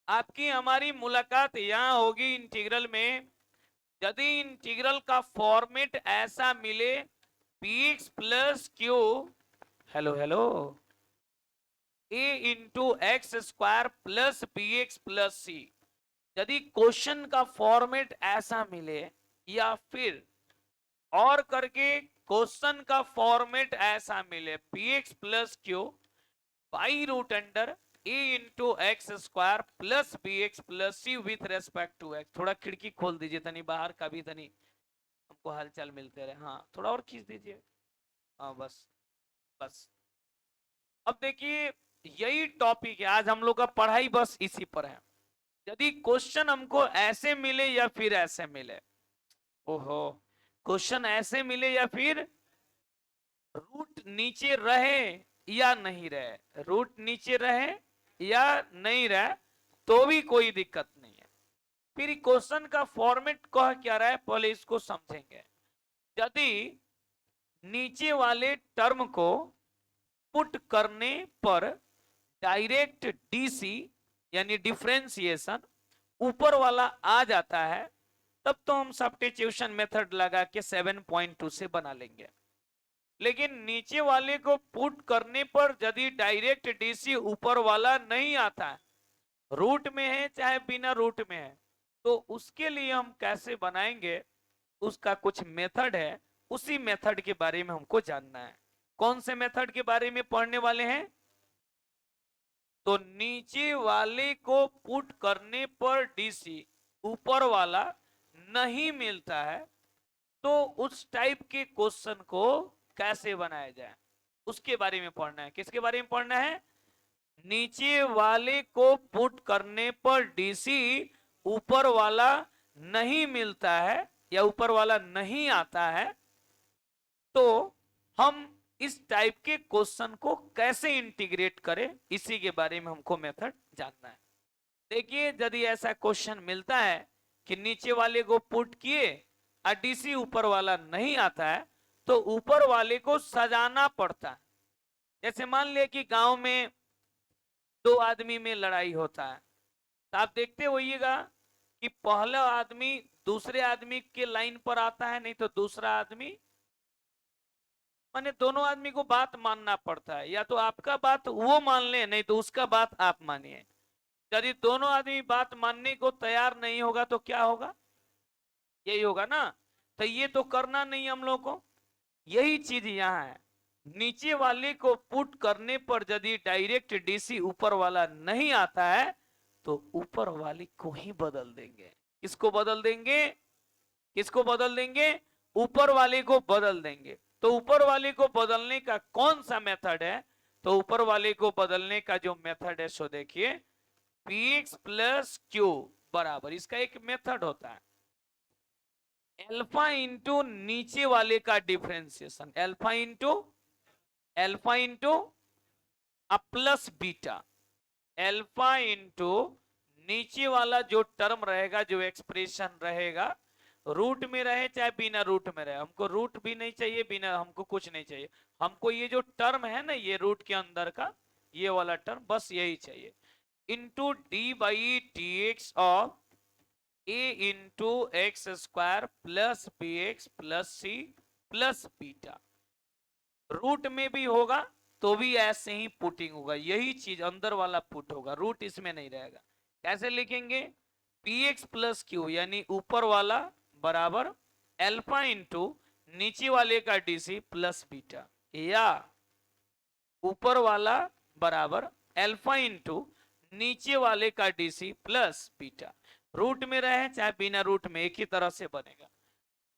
आपकी हमारी मुलाकात यहाँ होगी इंटीग्रल में। यदि इंटीग्रल का फॉर्मेट ऐसा मिले px प्लस क्यू, hello hello, a into x square plus B x plus c, यदि क्वेश्चन का फॉर्मेट ऐसा मिले, या फिर और करके क्वेश्चन का फॉर्मेट ऐसा मिले px plus Q by root under A into x square plus B x plus C with respect to X. थोड़ा खिड़की खोल दीजिए तनी, बाहर का भी तनी हमको हालचाल मिलते रहे। हाँ थोड़ा और खींच दीजिए। हाँ बस बस। अब देखिए यही टॉपिक है आज हम लोग का, पढ़ाई बस इसी पर है। यदि क्वेश्चन हमको ऐसे मिले या फिर ऐसे मिले, ओहो, क्वेश्चन ऐसे मिले या फिर रूट नीचे रहे या नहीं रहे, रूट नीचे रहे या नहीं रहे तो भी कोई दिक्कत नहीं है। फिर क्वेश्चन का फॉर्मेट कह क्या रहा है पहले इसको समझेंगे। यदि नीचे वाले टर्म को पुट करने पर डायरेक्ट डीसी यानी डिफरेंशिएशन ऊपर वाला आ जाता है, तब तो हम सब्स्टिट्यूशन मेथड लगा के 7.2 से बना लेंगे। लेकिन नीचे वाले को पुट करने पर यदि डायरेक्ट डीसी ऊपर वाला नहीं आता है, रूट में है चाहे बिना रूट में है, तो उसके लिए हम कैसे बनाएंगे, उसका कुछ मेथड है। उसी मेथड के बारे में हमको जानना है। कौन से मेथड के बारे में पढ़ने वाले हैं? तो नीचे वाले को पुट करने पर डीसी ऊपर वाला नहीं मिलता है, तो उस टाइप के क्वेश्चन को कैसे बनाया जाए उसके बारे में पढ़ना है। किसके बारे में पढ़ना है? नीचे वाले को पुट करने पर डीसी ऊपर वाला नहीं मिलता है या ऊपर वाला नहीं आता है, तो हम इस टाइप के क्वेश्चन को कैसे इंटीग्रेट करें, इसी के बारे में हमको मेथड जानना है। देखिए यदि ऐसा क्वेश्चन मिलता है कि नीचे वाले को पुट किए और डीसी ऊपर वाला नहीं आता है, तो ऊपर वाले को सजाना पड़ता है। जैसे मान लिया कि गांव में दो आदमी में लड़ाई होता है, तो आप देखते होइएगा कि पहला आदमी दूसरे आदमी के लाइन पर आता है, नहीं तो दूसरा आदमी, माने दोनों आदमी को बात मानना पड़ता है। या तो आपका बात वो मान ले, नहीं तो उसका बात आप मानिए। यदि दोनों आदमी बात मानने को तैयार नहीं होगा तो क्या होगा? यही होगा ना। तो ये तो करना नहीं हम लोग को। यही चीज यहाँ है, नीचे वाले को पुट करने पर यदि डायरेक्ट डीसी ऊपर वाला नहीं आता है, तो ऊपर वाले को ही बदल देंगे। किसको बदल देंगे? किसको बदल देंगे? ऊपर वाले को बदल देंगे। तो ऊपर वाले को बदलने का कौन सा मेथड है? तो ऊपर वाले को बदलने का जो मेथड है सो देखिए, px प्लस क्यू बराबर, इसका एक मेथड होता है एल्फा इंटू नीचे वाले का differentiation, alpha into plus beta, alpha into नीचे वाला जो टर्म रहेगा, जो एक्सप्रेशन रहेगा, रूट में रहे चाहे बिना रूट में रहे, हमको रूट भी नहीं चाहिए, बिना हमको कुछ नहीं चाहिए, हमको ये जो टर्म है ना, ये रूट के अंदर का ये वाला टर्म, बस यही चाहिए, into D by D X of A into x square plus B x plus C plus beta. रूट में भी होगा तो भी ऐसे ही पुटिंग होगा, यही चीज अंदर वाला पुट होगा, रूट इसमें नहीं रहेगा। कैसे लिखेंगे? px प्लस क्यू यानी ऊपर वाला बराबर एल्फा इंटू नीचे वाले का डीसी प्लस बीटा, या ऊपर वाला बराबर एल्फा इंटू नीचे वाले का डीसी प्लस बीटा। रूट में रहे चाहे बिना रूट में, एक ही तरह से बनेगा।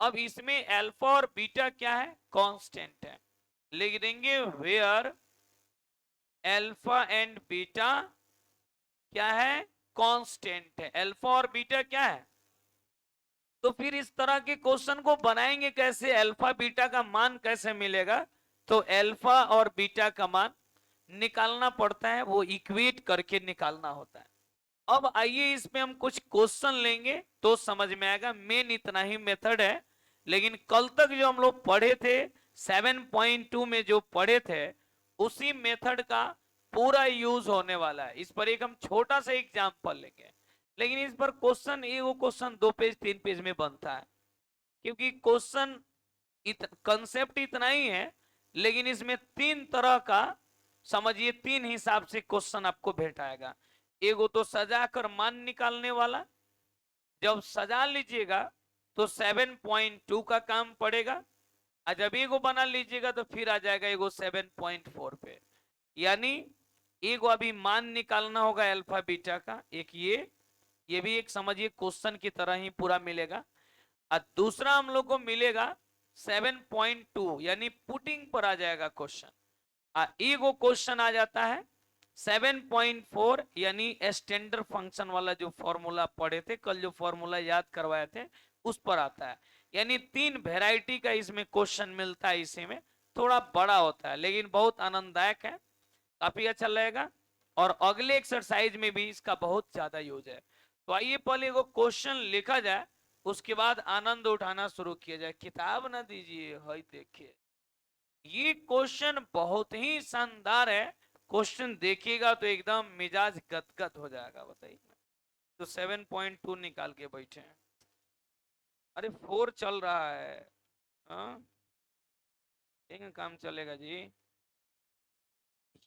अब इसमें अल्फा और बीटा क्या है? कांस्टेंट है। लिख देंगे वेयर अल्फा एंड बीटा क्या है? कांस्टेंट है। अल्फा और बीटा क्या है? तो फिर इस तरह के क्वेश्चन को बनाएंगे कैसे? अल्फा बीटा का मान कैसे मिलेगा? तो अल्फा और बीटा का मान निकालना पड़ता है, वो इक्वेट करके निकालना होता है। अब आइए इसमें हम कुछ क्वेश्चन लेंगे तो समझ में आएगा। मेन इतना ही मेथड है, लेकिन कल तक जो हम लोग पढ़े थे 7.2 में जो पढ़े थे, उसी मेथड का पूरा यूज होने वाला है। इस पर एक हम छोटा सा एग्जाम्पल लेंगे, लेकिन इस पर क्वेश्चन एगो क्वेश्चन 2 पेज 3 पेज में बनता है, क्योंकि क्वेश्चन कंसेप्ट इतना ही है, लेकिन इसमें 3 तरह का, समझिए 3 हिसाब से क्वेश्चन आपको भेटाएगा। एगो तो सजा कर मान निकालने वाला, जब सजा लीजिएगा तो 7.2 का काम पड़ेगा, और जब एगो बना लीजिएगा तो फिर आ जाएगा एगो 7.4 पे। यानी एगो अभी मान निकालना होगा अल्फा बीटा का, एक ये भी एक समझिए क्वेश्चन की तरह ही पूरा मिलेगा। और दूसरा हम लोग को मिलेगा 7.2, यानी पुटिंग पर आ जाएगा क्वेश्चन। एगो क्वेश्चन आ जाता है 7.4, यानी स्टैंडर्ड फंक्शन वाला जो फॉर्मूला पढ़े थे कल, जो फॉर्मूला याद करवाए थे उस पर आता है। यानी 3 वेराइटी का इसमें क्वेश्चन मिलता है। इसी में थोड़ा बड़ा होता है, लेकिन बहुत आनंददायक है, काफी अच्छा लगेगा। और अगले एक्सरसाइज में भी इसका बहुत ज्यादा यूज है। तो आइए पहले वो क्वेश्चन लिखा जाए, उसके बाद आनंद उठाना शुरू किया जाए। किताब ना दीजिए, हाय देखिए ये क्वेश्चन बहुत ही शानदार है। क्वेश्चन देखिएगा तो एकदम मिजाज गदगद हो जाएगा। बताइए, तो 7.2 निकाल के बैठे हैं, अरे 4 चल रहा है। हाँ, काम चलेगा जी।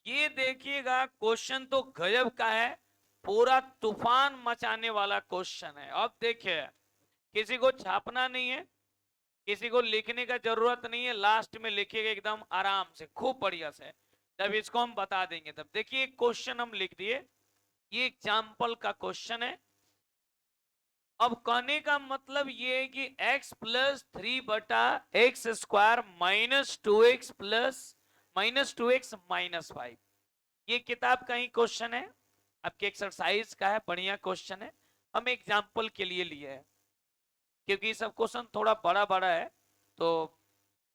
ये देखिएगा क्वेश्चन तो गजब का है, पूरा तूफान मचाने वाला क्वेश्चन है। अब देखिए, किसी को छापना नहीं है, किसी को लिखने का जरूरत नहीं है, लास्ट में लिखिएगा एकदम आराम से, खूब बढ़िया से, जब इसको हम बता देंगे तब। देखिए क्वेश्चन हम लिख दिए, ये एग्जाम्पल का क्वेश्चन है। अब कहने का मतलब ये है कि x प्लस 3/x² -2x -5, ये किताब का ही क्वेश्चन है, आपके एक्सरसाइज का है, बढ़िया क्वेश्चन है। हम एग्जाम्पल के लिए लिए हैं, क्योंकि सब क्वेश्चन थोड़ा बड़ा बड़ा है, तो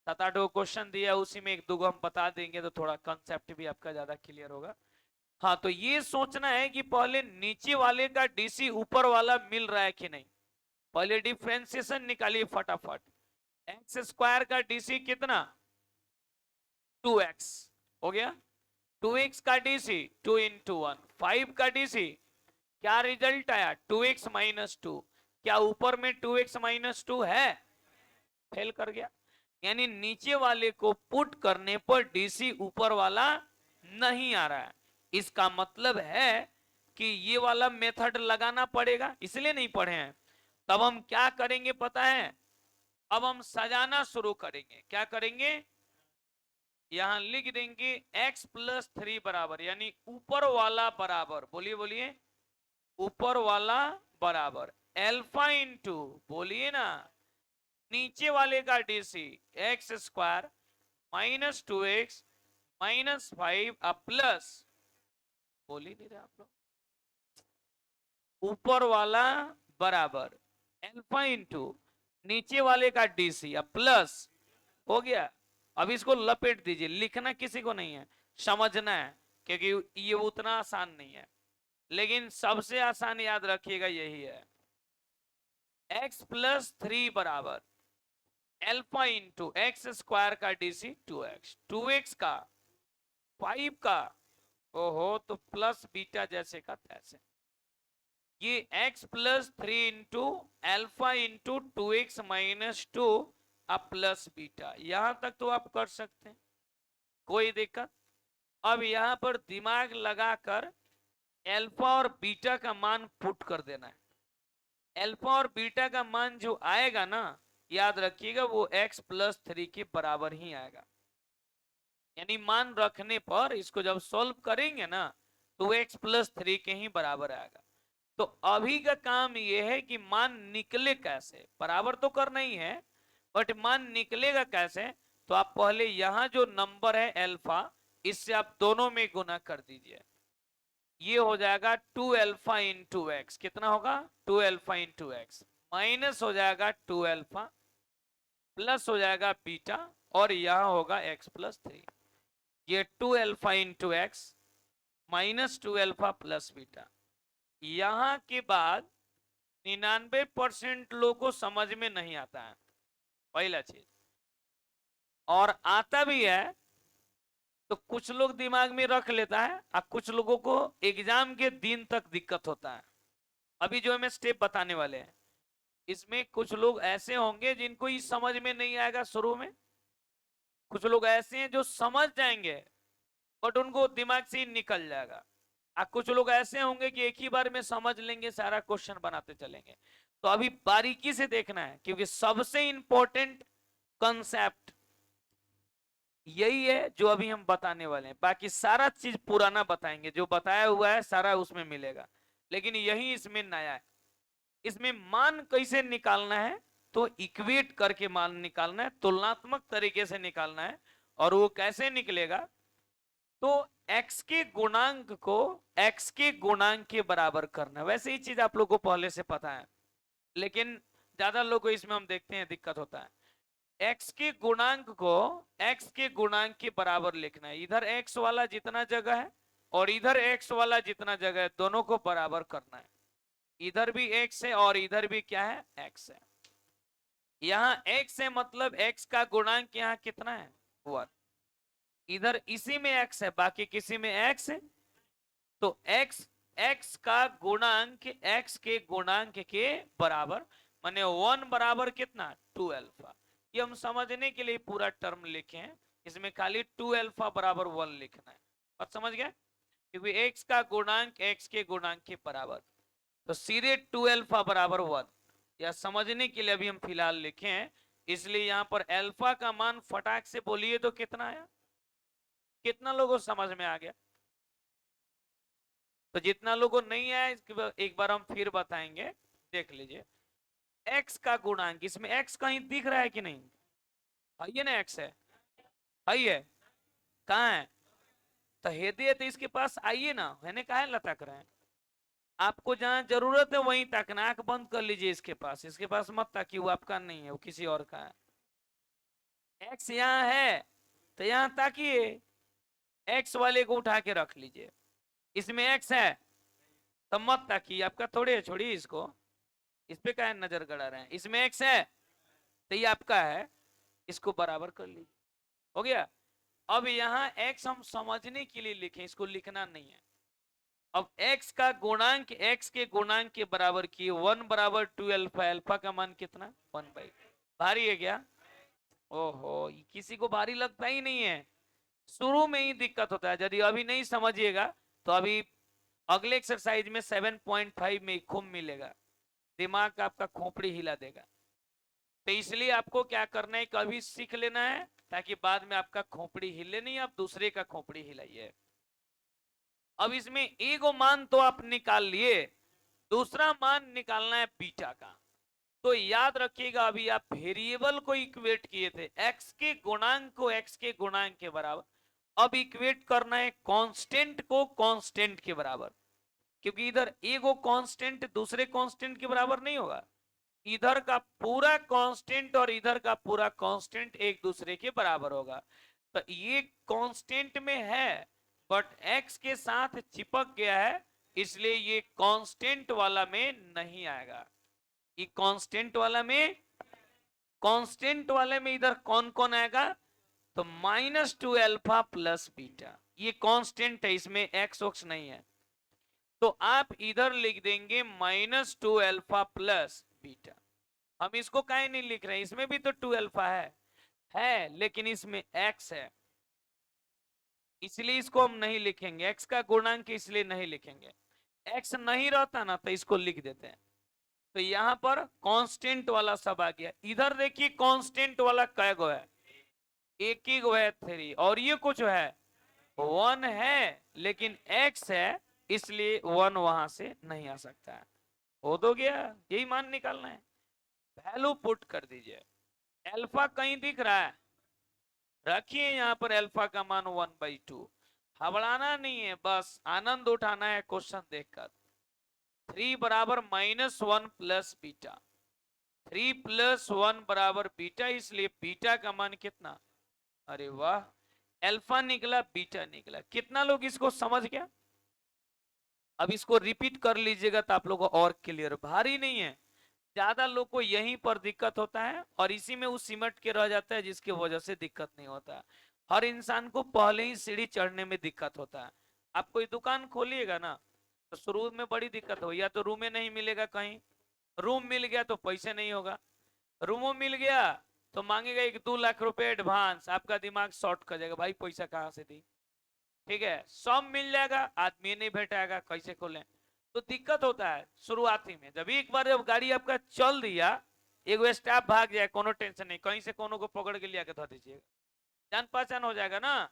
7-8 क्वेश्चन दिया, उसी में 1-2 हम बता देंगे, तो थोड़ा कंसेप्ट भी आपका ज्यादा क्लियर होगा। हाँ, तो ये सोचना है कि पहले नीचे वाले का डीसी ऊपर वाला मिल रहा है कि नहीं। पहले डिफ्रेंसिएशन निकालिए फटाफट। x² का डीसी कितना, 2x हो गया। 2x का डीसी 2 × 1, 5 का डीसी क्या रिजल्ट आया, 2x -2। क्या ऊपर में 2x -2 है, फेल कर गया। यानी नीचे वाले को पुट करने पर डीसी ऊपर वाला नहीं आ रहा है। इसका मतलब है कि ये वाला मेथड लगाना पड़ेगा, इसलिए नहीं पढ़े हैं। तब हम क्या करेंगे पता है, अब हम सजाना शुरू करेंगे। क्या करेंगे, यहां लिख देंगे x + 3 बराबर, यानी ऊपर वाला बराबर, बोलिए बोलिए, ऊपर वाला बराबर अल्फा इंटू, बोलिए ना, नीचे वाले का डीसी x² -2x -5 प्लस, बोल ही नहीं रहे आप लोग, ऊपर वाला बराबर अल्फा इंटू नीचे वाले का डीसी प्लस, हो गया। अब इसको लपेट दीजिए, लिखना किसी को नहीं है, समझना है, क्योंकि ये उतना आसान नहीं है, लेकिन सबसे आसान याद रखिएगा यही है। x + 3 बराबर अल्फा इंटू x² का डीसी 2x, 2x का 5 का, ओहो, तो प्लस बीटा जैसे का तैसे। ये x + 3 into alpha into 2x -2 plus beta, यहां तक तो आप कर सकते हैं, कोई दिक्कत। अब यहां पर दिमाग लगाकर अल्फा और बीटा का मान पुट कर देना है। अल्फा और बीटा का मान जो आएगा ना, याद रखिएगा वो x + 3 के बराबर ही आएगा। यानी मान रखने पर इसको जब सॉल्व करेंगे ना, तो x + 3 के ही बराबर आएगा। तो अभी का काम ये है कि मान निकले कैसे, बराबर तो करना ही है, बट मान निकलेगा कैसे। तो आप पहले यहां जो नंबर है अल्फा, इससे आप दोनों में गुना कर दीजिए, ये हो जाएगा 2 अल्फा इंटू एक्स, कितना होगा 2 अल्फा इंटू एक्स, माइनस हो जाएगा 2 अल्फा, प्लस हो जाएगा बीटा, और यहां होगा x + 3। ये 2 alpha into x -2 alpha plus beta. यहां के बाद 99% लोगों को समझ में नहीं आता है, पहला चीज, और आता भी है तो कुछ लोग दिमाग में रख लेता है और कुछ लोगों को एग्जाम के दिन तक दिक्कत होता है। अभी जो हमें स्टेप बताने वाले हैं, इसमें कुछ लोग ऐसे होंगे जिनको ही समझ में नहीं आएगा शुरू में, कुछ लोग ऐसे हैं जो समझ जाएंगे बट उनको दिमाग से ही निकल जाएगा, और कुछ लोग ऐसे होंगे कि एक ही बार में समझ लेंगे, सारा क्वेश्चन बनाते चलेंगे। तो अभी बारीकी से देखना है, क्योंकि सबसे इंपॉर्टेंट कंसेप्ट यही है जो अभी हम बताने वाले हैं। बाकी सारा चीज पुराना बताएंगे, जो बताया हुआ है सारा उसमें मिलेगा, लेकिन यही इसमें नया है। इसमें मान कैसे निकालना है, तो इक्वेट करके मान निकालना है, तुलनात्मक तरीके से निकालना है। और वो कैसे निकलेगा, तो x के गुणांक को x के गुणांक के बराबर करना है। वैसे ही चीज आप लोगों को पहले से पता है, लेकिन ज्यादा लोगों को इसमें हम देखते हैं दिक्कत होता है। x के गुणांक को x के गुणांक के बराबर लिखना है। इधर x वाला जितना जगह है और इधर x वाला जितना जगह है, दोनों को बराबर करना है। इधर भी x है और इधर भी क्या है, x है। यहाँ x है मतलब x का गुणांक यहाँ कितना है, 1। इधर इसी में x है, बाकी किसी में x है, तो x का गुणांक x के गुणांक के बराबर, माने 1 बराबर कितना, 2 अल्फा। ये हम समझने के लिए पूरा टर्म लिखे हैं, इसमें खाली 2 अल्फा बराबर 1 लिखना है। बात समझ गया, क्योंकि x का गुणांक x के गुणांक के बराबर, तो सीधे 2 अल्फा बराबर 1। या समझने के लिए अभी हम फिलहाल लिखे हैं, इसलिए यहां पर अल्फा का मान फटाक से बोलिए तो कितना आया, कितना लोगों को समझ में आ गया। तो जितना लोगों को नहीं आया एक बार हम फिर बताएंगे, देख लीजिए। x का गुणांक, इसमें x कहीं दिख रहा है कि नहीं, आइए ना, x है, आइए, कहाँ है, तो हेदे है तो इसके पास आइए ना, मैंने कहा लटक रहे हैं। आपको जहां जरूरत है वहीं ताकना, आंख बंद कर लीजिए, इसके पास मत ताकिए, वो आपका नहीं है, वो किसी और का है। x यहाँ है तो यहाँ ताकिए, x वाले को उठा के रख लीजिए। इसमें x है तो मत ताकिए, आपका थोड़े है, छोड़िए इसको, इस पे क्या नजर गड़ा रहे हैं। इसमें x है तो ये आपका है, इसको बराबर कर लीजिए, हो गया। अब यहाँ x हम समझने के लिए लिखें, इसको लिखना नहीं है। अब x का गुणांक x के गुणांक के बराबर किए, 1 बराबर 2 अल्फा, अल्फा का मान कितना, 1/। भारी है क्या, ओहो, किसी को भारी लगता ही नहीं है, शुरू में ही दिक्कत होता है। यदि अभी नहीं समझिएगा तो अभी अगले एक्सरसाइज में 7.5 में खूब मिलेगा, दिमाग आपका खोपड़ी हिला देगा। तो इसलिए आपको क्या करना है, कभी सीख लेना है, ताकि बाद में आपका खोपड़ी हिले नहीं, आप दूसरे का खोपड़ी हिलाइए। अब इसमें एगो मान तो आप निकाल लिए, दूसरा मान निकालना है बीटा का। तो याद रखिएगा, अभी आप वेरिएबल को इक्वेट किए थे, x के गुणांक को x के गुणांक के बराबर, अब इक्वेट करना है कांस्टेंट को कांस्टेंट के बराबर, क्योंकि इधर एगो कांस्टेंट दूसरे कांस्टेंट के बराबर नहीं होगा। इधर का पूरा कांस्टेंट और इधर का पूरा कांस्टेंट एक दूसरे के बराबर होगा। तो ये कांस्टेंट में है बट x के साथ चिपक गया है, इसलिए ये कांस्टेंट वाला में नहीं आएगा। ये कांस्टेंट वाले में इधर कौन कौन आएगा, तो -2 अल्फा प्लस बीटा, ये कांस्टेंट है, इसमें एक्स वक्स नहीं है। तो आप इधर लिख देंगे -2 अल्फा प्लस बीटा। हम इसको काहे नहीं लिख रहे हैं, इसमें भी तो 2 अल्फा है, लेकिन इसमें x है, इसलिए इसको हम नहीं लिखेंगे। x का गुणांक इसलिए नहीं लिखेंगे, x नहीं रहता ना तो इसको लिख देते हैं। तो यहां पर कांस्टेंट वाला सब आ गया। इधर देखिए कांस्टेंट वाला कै गो है, एक ही गो है 3, और ये कुछ है 1 है, लेकिन x है इसलिए 1 वहां से नहीं आ सकता है। हो तो गया, यही मान निकालना है, वैल्यू पुट कर दीजिए। अल्फा कहीं दिख रहा है, रखिए यहाँ पर अल्फा का मान 1/2। हबड़ाना नहीं है, बस आनंद उठाना है क्वेश्चन देखकर। 3 बराबर -1 प्लस बीटा, 3 + 1 बराबर बीटा, इसलिए बीटा का मान कितना, अरे वाह, अल्फा निकला बीटा निकला। कितना लोग इसको समझ गया, अब इसको रिपीट कर लीजिएगा तो आप लोगों को और क्लियर, भारी नहीं है। ज्यादा लोग को यहीं पर दिक्कत होता है और इसी में वो सिमट के रह जाता है, जिसकी वजह से दिक्कत नहीं होता है। हर इंसान को पहले ही सीढ़ी चढ़ने में दिक्कत होता है। आप कोई दुकान खोलिएगा ना तो शुरू में बड़ी दिक्कत हो, या तो रूम में नहीं मिलेगा, कहीं रूम मिल गया तो पैसे नहीं होगा, रूमो मिल गया तो मांगेगा 1-2 लाख रुपए एडवांस, आपका दिमाग शॉर्ट कर जाएगा, भाई पैसा कहाँ से दी। ठीक है, सब मिल जाएगा, आदमी नहीं भेटाएगा, कैसे खोलें। तो दिक्कत होता है शुरुआती में। जब एक बार जब गाड़ी आपका चल दिया, एक स्टाफ भाग जाए, कोनो टेंशन नहीं, कहीं से कोनो को पकड़ के लिया के धो दीजिएगा, जान पहचान हो जाएगा ना।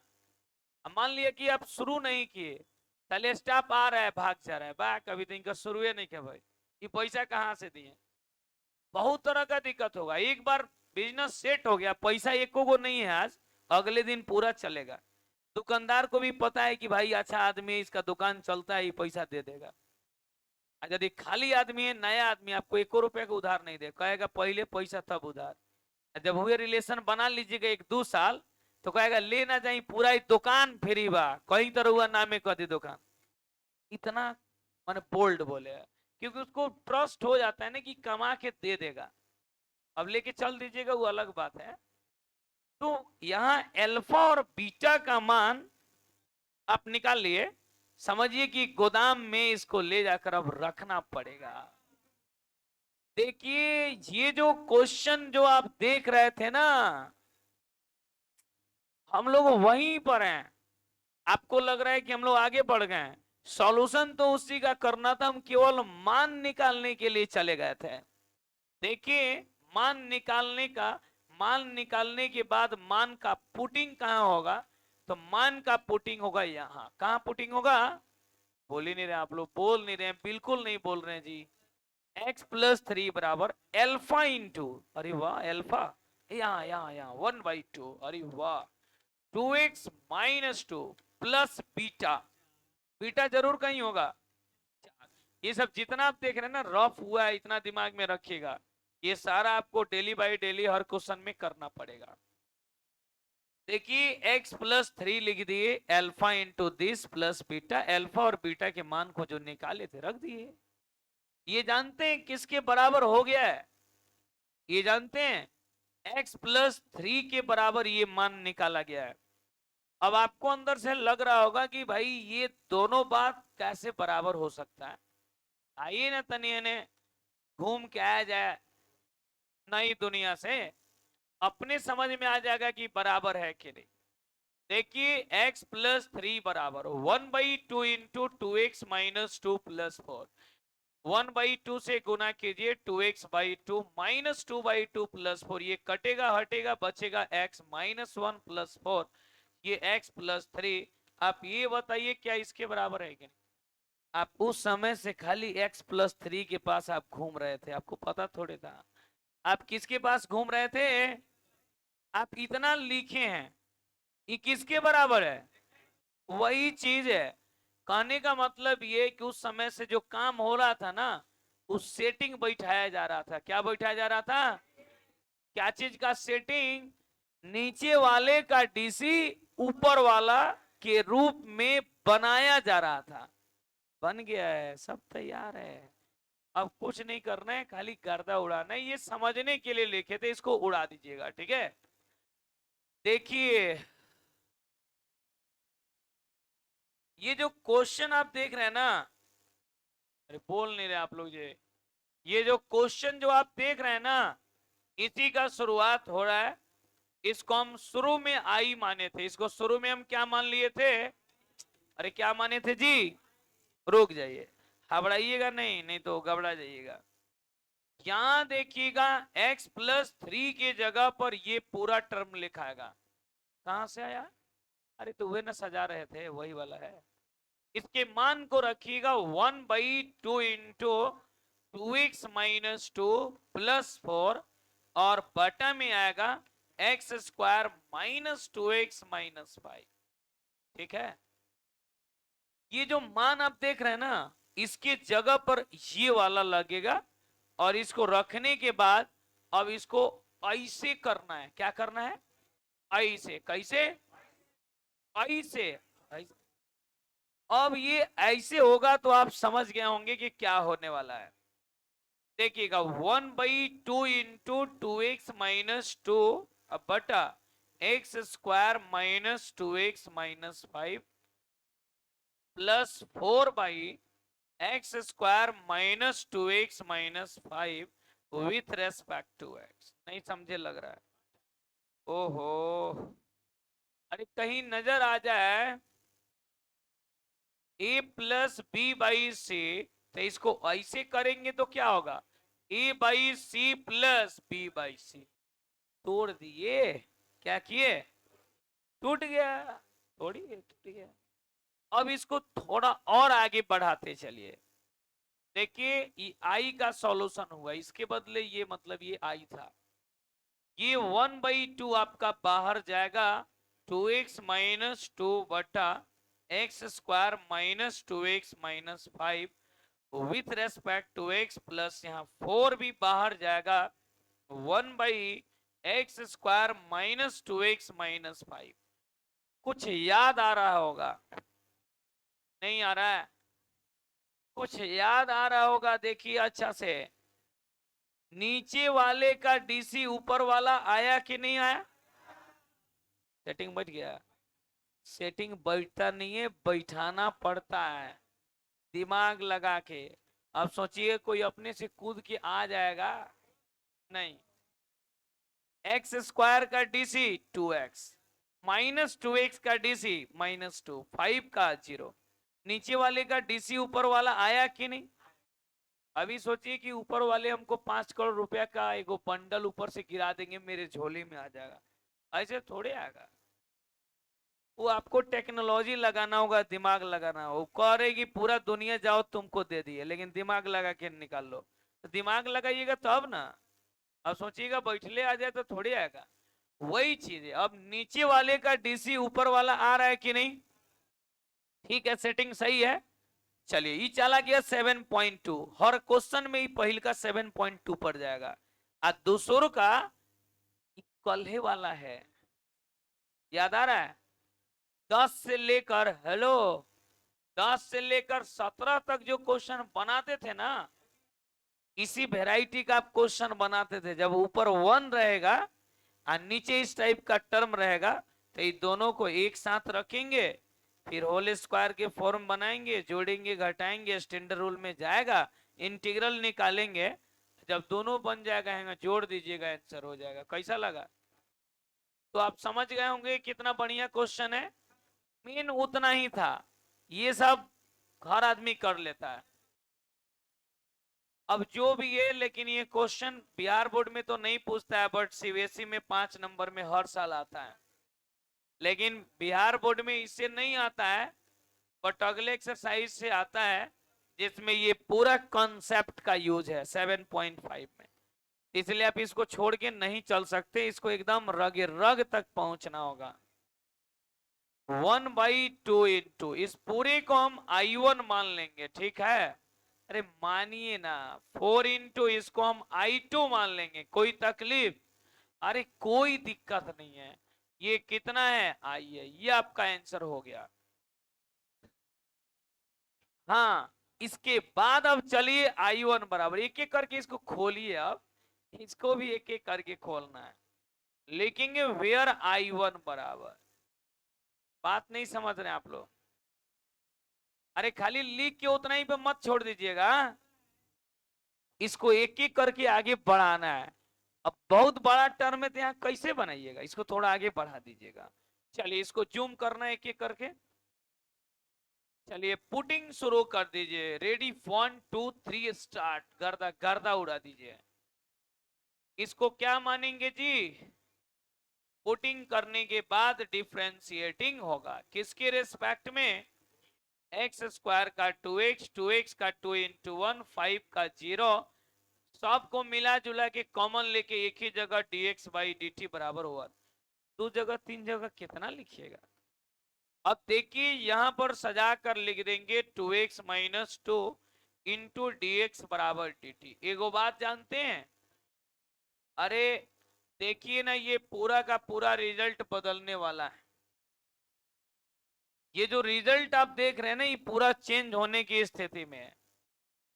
अब मान लिया कि आप शुरू नहीं किए, पहले स्टाफ आ रहा है भाग जा रहा है, बा कभी तो इनका शुरू नहीं किया भाई, ये पैसा कहाँ से दिए। बहुत तरह का दिक्कत होगा। एक बार बिजनेस सेट हो गया, पैसा एको को नहीं है आज, अगले दिन पूरा चलेगा। दुकानदार को भी पता है कि भाई अच्छा आदमी है, इसका दुकान चलता है, ये पैसा दे देगा। यदि खाली आदमी है, नया आदमी, आपको 1 रुपए का उधार नहीं दे, कहेगा पहले पैसा तब उधार। जब हुए रिलेशन बना लीजिएगा 1-2 साल, तो कहेगा ले ना जाई पूरा ही दुकान फ्री बा, कहीं तरह हुआ नामे कह दी दुकान। इतना मैंने बोल्ड बोले, क्योंकि उसको ट्रस्ट हो जाता है ना कि कमा के दे देगा। अब लेके चल दीजिएगा वो अलग बात है। तो यहां अल्फा और बीटा का मान आप निकाल लिए, समझिए कि गोदाम में इसको ले जाकर अब रखना पड़ेगा। देखिए ये जो क्वेश्चन जो आप देख रहे थे ना, हम लोग वहीं पर हैं। आपको लग रहा है कि हम लोग आगे बढ़ गए हैं, सॉल्यूशन तो उसी का करना था, हम केवल मान निकालने के लिए चले गए थे। देखिए मान निकालने के बाद मान का पुटिंग कहां होगा, तो मान का पुटिंग होगा यहां। कहां पुटिंग होगा, बोल ही नहीं रहे आप लोग, बोल नहीं रहे, बिल्कुल नहीं बोल रहे हैं जी। x+3 बराबर एल्फा इंटू, अरे वाह एल्फा, यहाँ यहाँ यहाँ 1/2, अरे वाह 2x-2 प्लस बीटा, बीटा जरूर कहीं होगा। ये सब जितना आप देख रहे हैं ना रफ हुआ है, इतना दिमाग में रखिएगा, ये सारा आपको daily by daily her question में करना पड़ेगा। देखिए x+3 लिख दिए, alpha into this plus beta, alpha और बीटा के मान को जो निकाले थे रख दिए। ये जानते हैं किसके बराबर हो गया है, ये जानते हैं x+3 के बराबर ये मान निकाला गया है। अब आपको अंदर से लग रहा होगा कि भाई ये दोनों बात कैसे बराबर हो सकता है। आइए ना तनिए ने घूम के आया जाए नई दुनिया से, अपने समझ में आ जाएगा कि बराबर है कि नहीं। देखिए x+3 बराबर 1/2 इंटू 2x-2 प्लस 4, 1/2 से गुना कीजिए, 2x/2 -2/2 प्लस 4, ये कटेगा हटेगा बचेगा x-1 प्लस 4, ये x+3। आप ये बताइए क्या इसके बराबर है कि नहीं। आप उस समय से खाली x+3 के पास आप घूम रहे थे, आपको पता थोड़े था आप किसके पास घूम रहे थे। आप इतना लिखे हैं, ये किसके बराबर है, वही चीज है। कहने का मतलब ये कि उस समय से जो काम हो रहा था ना, उस सेटिंग बैठाया जा रहा था। क्या बैठाया जा रहा था, क्या चीज का सेटिंग, नीचे वाले का डीसी ऊपर वाला के रूप में बनाया जा रहा था। बन गया है, सब तैयार है, अब कुछ नहीं करना है, खाली गर्दा उड़ाना है। ये समझने के लिए लिखे थे, इसको उड़ा दीजिएगा, ठीक है। देखिए ये जो क्वेश्चन आप देख रहे हैं ना, अरे बोल नहीं रहे आप लोग, ये जो क्वेश्चन जो आप देख रहे हैं ना, इसी का शुरुआत हो रहा है। इसको हम शुरू में आई माने थे, इसको शुरू में हम क्या मान लिए थे, अरे क्या माने थे जी, रुक जाइए, घबराइएगा नहीं, नहीं तो घबरा जाइएगा। यहां देखिएगा x+3 के जगह पर ये पूरा टर्म लिखाएगा, कहां से आया, अरे तो वे ना सजा रहे थे वही वाला है। इसके मान को रखिएगा 1/2 इंटू 2x-2 प्लस 4, और बटा में आएगा x² -2x-5, ठीक है। ये जो मान आप देख रहे हैं ना, इसके जगह पर ये वाला लगेगा, और इसको रखने के बाद अब इसको ऐसे करना है। क्या करना है, ऐसे, कैसे, ऐसे। अब ये ऐसे होगा तो आप समझ गए होंगे कि क्या होने वाला है। देखिएगा 1/2 इंटू 2x-2 बटा x square minus 2x minus 5 plus 4 by X square minus 2x minus 5 with respect to X. नहीं समझे लग रहा है? ओहो, अरे कहीं नजर आ जाए a plus b by c, तो इसको ऐसे करेंगे तो क्या होगा? a by c plus b by c. तोड़ दिए, क्या किए? टूट गया। थोड़ी टूट गया। अब इसको थोड़ा और आगे बढ़ाते चलिए। देखिए ये आई का सॉल्यूशन हुआ, इसके बदले ये मतलब ये आई था, ये 1/2 आपका बाहर जाएगा, 2x माइनस 2 बटा x square minus 2x minus 5 with respect to x plus यहाँ 4 भी बाहर जाएगा, 1/x square minus 2x minus 5। कुछ याद आ रहा होगा? नहीं आ रहा है? कुछ याद आ रहा होगा, देखिए अच्छा से। नीचे वाले का डीसी ऊपर वाला आया कि नहीं आया? सेटिंग बैठ गया? सेटिंग बैठता नहीं है, बैठाना पड़ता है दिमाग लगा के। अब सोचिए कोई अपने से कूद के आ जाएगा? नहीं। एक्स स्क्वायर का डीसी 2x माइनस 2x का डीसी माइनस 2, 5 का 0। नीचे वाले का डीसी ऊपर वाला आया कि नहीं? अभी सोचिए कि ऊपर वाले हमको 5 करोड़ रुपया का एगो बंडल ऊपर से गिरा देंगे, मेरे झोले में आ जाएगा। ऐसे थोड़े आएगा। वो आपको टेक्नोलॉजी लगाना होगा, दिमाग लगाना होगा। वो कह रहे कि पूरा दुनिया जाओ तुमको दे दिए, लेकिन दिमाग लगा के निकाल लो। तो दिमाग लगाइएगा तब ना। अब सोचिएगा बैठले आ जाए तो थोड़ी आएगा। वही चीज है। अब नीचे वाले का डीसी ऊपर वाला आ रहा है कि नहीं? ठीक है, सेटिंग सही है। चलिए ये चला गया 7.2। हर क्वेश्चन में ही पहल का 7.2 पड़ जाएगा, और दूसरों का कल्हे वाला है। याद आ रहा है? 10 से लेकर, हेलो, 10 से लेकर 17 तक जो क्वेश्चन बनाते थे ना, इसी वेराइटी का आप क्वेश्चन बनाते थे। जब ऊपर 1 रहेगा और नीचे इस टाइप का टर्म रहेगा, तो ये दोनों को एक साथ रखेंगे, फिर होल स्क्वायर के फॉर्म बनाएंगे, जोड़ेंगे, घटाएंगे, स्टैंडर्ड रूल में जाएगा, इंटीग्रल निकालेंगे। जब दोनों बन जाएगा, जोड़ दीजिएगा, आंसर हो जाएगा। कैसा लगा? तो आप समझ गए होंगे कितना बढ़िया क्वेश्चन है। मेन उतना ही था, ये सब हर आदमी कर लेता है। अब जो भी है, लेकिन ये क्वेश्चन बिहार बोर्ड में तो नहीं पूछता है, बट सीबीएसई में 5 नंबर में हर साल आता है। लेकिन बिहार बोर्ड में इससे नहीं आता है, बट अगले एक्सरसाइज से आता है, जिसमें ये पूरा कॉन्सेप्ट का यूज है 7.5 में। इसलिए आप इसको छोड़ के नहीं चल सकते, इसको एकदम रग रग तक पहुंचना होगा। 1/2 इंटू, इस पूरे को हम I1 मान लेंगे, ठीक है? अरे मानिए ना, 4 इंटू इसको हम I2 मान लेंगे। कोई तकलीफ? अरे कोई दिक्कत नहीं है। ये कितना है? I है। ये आपका आंसर हो गया। हाँ, इसके बाद अब चलिए I1 बराबर, एक एक करके इसको खोलिए। अब इसको भी एक एक करके खोलना है। लिखेंगे वेयर I1 बराबर। बात नहीं समझ रहे आप लोग? अरे खाली लिख के उतना ही पे मत छोड़ दीजिएगा, इसको एक एक करके आगे बढ़ाना है। अब बहुत बड़ा टर्म है तो यहाँ कैसे बनाइएगा, इसको थोड़ा आगे बढ़ा दीजिएगा। चलिए इसको जूम करना है एक एक करके। चलिए पुटिंग शुरू कर दीजिए। Ready, 1 2 3 start. गर्दा गर्दा उड़ा दीजिए। इसको क्या मानेंगे जी? पुटिंग करने के बाद डिफ्रेंशिएटिंग होगा, किसके रेस्पेक्ट में? एक्स स्क्वायर का 2x, 2x का 2 इंटू 1, 5 का 0, सबको मिला जुला के कॉमन लेके एक ही जगह dx बाई dt बराबर हुआ। दो जगह तीन जगह कितना लिखिएगा? अब देखिए यहां पर सजा कर लिख देंगे 2x माइनस 2 इंटू dx बराबर dt। एगो बात जानते हैं? अरे देखिए ना, ये पूरा का पूरा रिजल्ट बदलने वाला है। ये जो रिजल्ट आप देख रहे हैं ना, ये पूरा चेंज होने की स्थिति में है।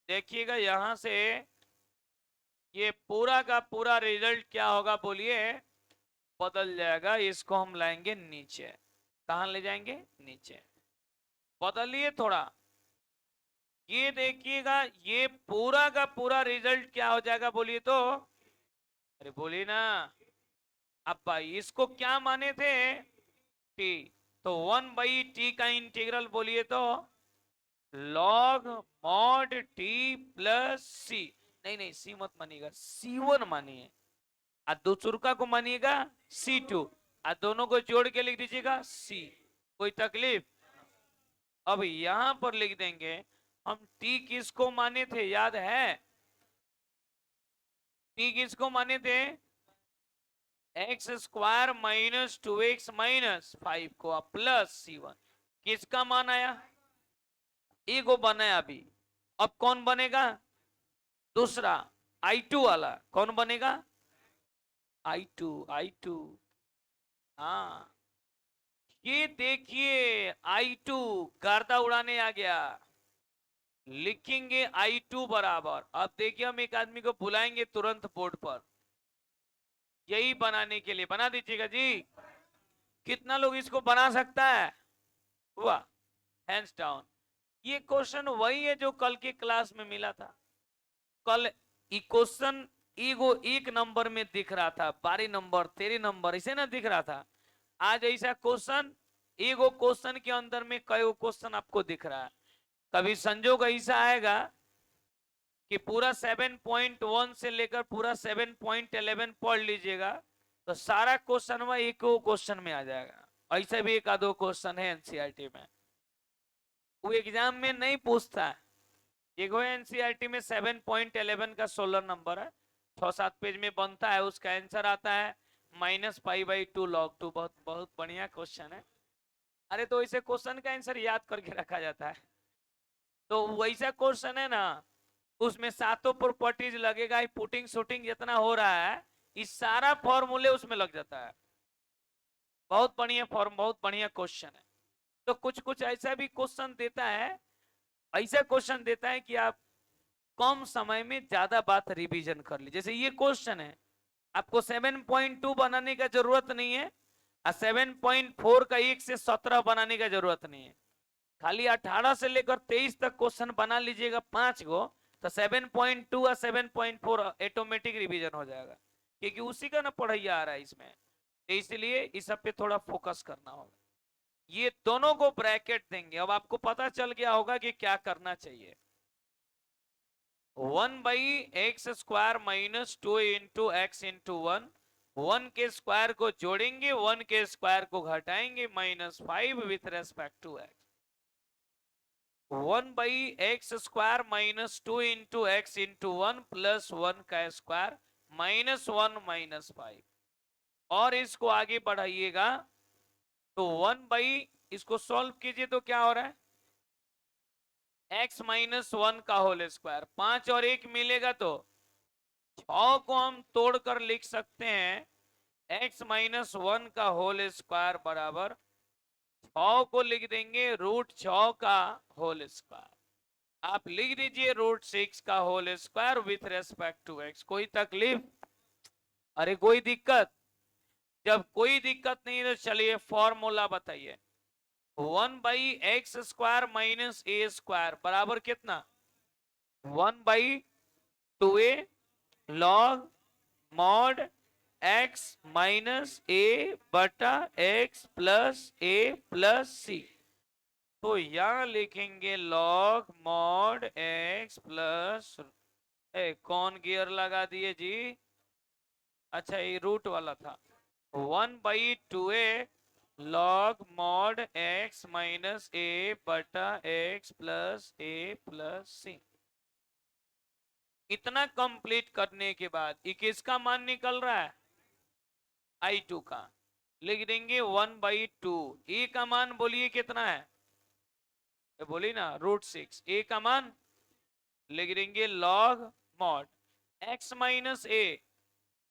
देखिएगा यहां से ये पूरा का पूरा रिजल्ट क्या होगा, बोलिए? बदल जाएगा, इसको हम लाएंगे नीचे। कहां ले जाएंगे? नीचे। बदलिए थोड़ा। ये देखिएगा, ये पूरा का पूरा रिजल्ट क्या हो जाएगा बोलिए तो? अरे बोलिए ना। अब भाई इसको क्या माने थे? टी। तो 1/t का इंटीग्रल बोलिए तो लॉग मॉड टी प्लस सी। नहीं नहीं, सी मत मानिएगा, C1 मानिए। आ दो चुरका को मानिएगा C2। आ दोनों को जोड़ के लिख दीजिएगा C। कोई तकलीफ? अब यहां पर लिख देंगे हम t किसको माने थे, याद है? t किसको माने थे? X square minus 2x minus 5 को प्लस C1। किसका मान आया? e को बनाया अभी। अब कौन बनेगा? दूसरा I2 वाला कौन बनेगा? I2। हाँ, ये देखिए I2 गर्दा उड़ाने आ गया। लिखेंगे I2 बराबर, अब देखिए हम एक आदमी को बुलाएंगे तुरंत बोर्ड पर यही बनाने के लिए। बना दीजिएगा जी। कितना लोग इसको बना सकता है? हुआ? Hands down. ये क्वेश्चन वही है जो कल के क्लास में मिला था। कल क्वेश्चन ईगो एक नंबर में दिख रहा था, 12 नंबर 13 नंबर इसे ना दिख रहा था। आज ऐसा क्वेश्चन ईगो क्वेश्चन के अंदर में कई क्वेश्चन आपको दिख रहा है। कभी संजोग ऐसा आएगा कि पूरा 7.1 से लेकर पूरा 7.11 पढ़ लीजिएगा तो सारा क्वेश्चन वह एक क्वेश्चन में आ जाएगा। ऐसा भी एक आधो क्वेश्चन है एनसीईआरटी में, वो एग्जाम में नहीं पूछता है। एक एनसीईआरटी में 7.11 का 16 नंबर है, 6-7 पेज में बनता है, उसका आंसर आता है -π/2 log 2। बहुत बहुत बढ़िया क्वेश्चन है। अरे तो इसे क्वेश्चन का आंसर याद करके रखा जाता है। तो वैसा क्वेश्चन है ना, उसमें सातों प्रॉपर्टीज लगेगा, पुटिंग शूटिंग जितना हो रहा है इस सारा फॉर्मूले उसमें लग जाता है। बहुत बढ़िया फॉर्म, बहुत बढ़िया क्वेश्चन है। तो कुछ कुछ ऐसा भी क्वेश्चन देता है, ऐसा क्वेश्चन देता है कि आप कम समय में ज्यादा बात रिवीजन कर ली। जैसे ये क्वेश्चन है, आपको 7.2 बनाने का जरूरत नहीं है और 7.4 का 1 से 17 बनाने का जरूरत नहीं है। खाली 18 से लेकर 23 तक क्वेश्चन बना लीजिएगा 5 गो, तो 7.2 और 7.4 ऑटोमेटिक रिवीजन हो जाएगा, क्योंकि उसी का ना पढ़ाइया आ रहा है इसमें। तो इसलिए इस सब पे थोड़ा फोकस करना होगा। ये दोनों को ब्रैकेट देंगे। अब आपको पता चल गया होगा कि क्या करना चाहिए। 1/x² minus 2 into x into 1। 1 के स्क्वायर को जोड़ेंगे, 1 के स्क्वायर को घटाएंगे, -5 with respect to x. 1/x² minus 2 into x into 1 plus 1 का स्क्वायर -1 -5। और इसको आगे बढ़ाइएगा तो 1 इसको सॉल्व कीजिए तो क्या हो रहा है? x-1 का होल स्क्वायर। 5 और 1 मिलेगा तो 6 को हम तोड़कर लिख सकते हैं x-1 का होल स्क्वायर बराबर 6 को लिख देंगे √6 का होल स्क्वायर। आप लिख दीजिए √6 का whole square with respect to x। कोई तकलीफ? अरे कोई दिक्कत? जब कोई दिक्कत नहीं तो चलिए फॉर्मूला बताइए। 1/x² माइनस a² बराबर कितना? 1/2a log mod x minus a बटा x plus a plus c। तो यहां लिखेंगे log mod x प्लस, कौन गियर लगा दिए जी? अच्छा ये रूट वाला था। 1/2a log mod x minus a बटा x plus a plus c। इतना कंप्लीट करने के बाद ये किसका मान निकल रहा है? I2 का। लिख देंगे 1/2। a का मान बोलिए कितना है? बोलिए ना √6। a का मान लिख देंगे log mod x minus a,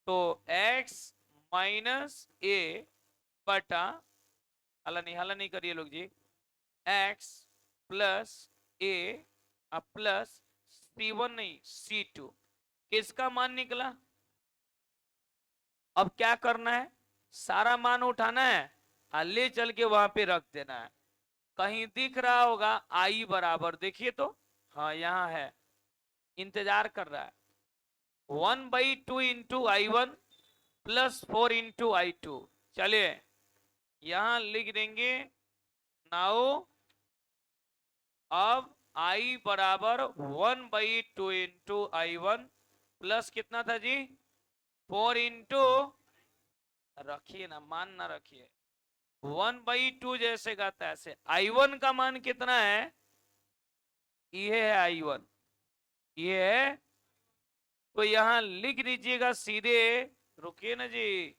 तो x माइनस a बटा, हाला नहीं करिए लोग जी, x plus a plus C1 नहीं C2। किसका मान निकला? अब क्या करना है? सारा मान उठाना है और ले चल के वहां पे रख देना है। कहीं दिख रहा होगा आई बराबर, देखिए तो, हाँ यहाँ है, इंतजार कर रहा है। 1/2 into I1 plus 4 into I2। चलिए यहां लिख देंगे। नाउ अब I बराबर 1/2 इंटू I1 प्लस कितना था जी, 4 इंटू, रखिए ना, मान ना रखिए, 1/2 जैसे का तैसे। I1 का मान कितना है, ये है I1, ये है, तो यहां लिख दीजिएगा सीधे, रुकिए ना जी,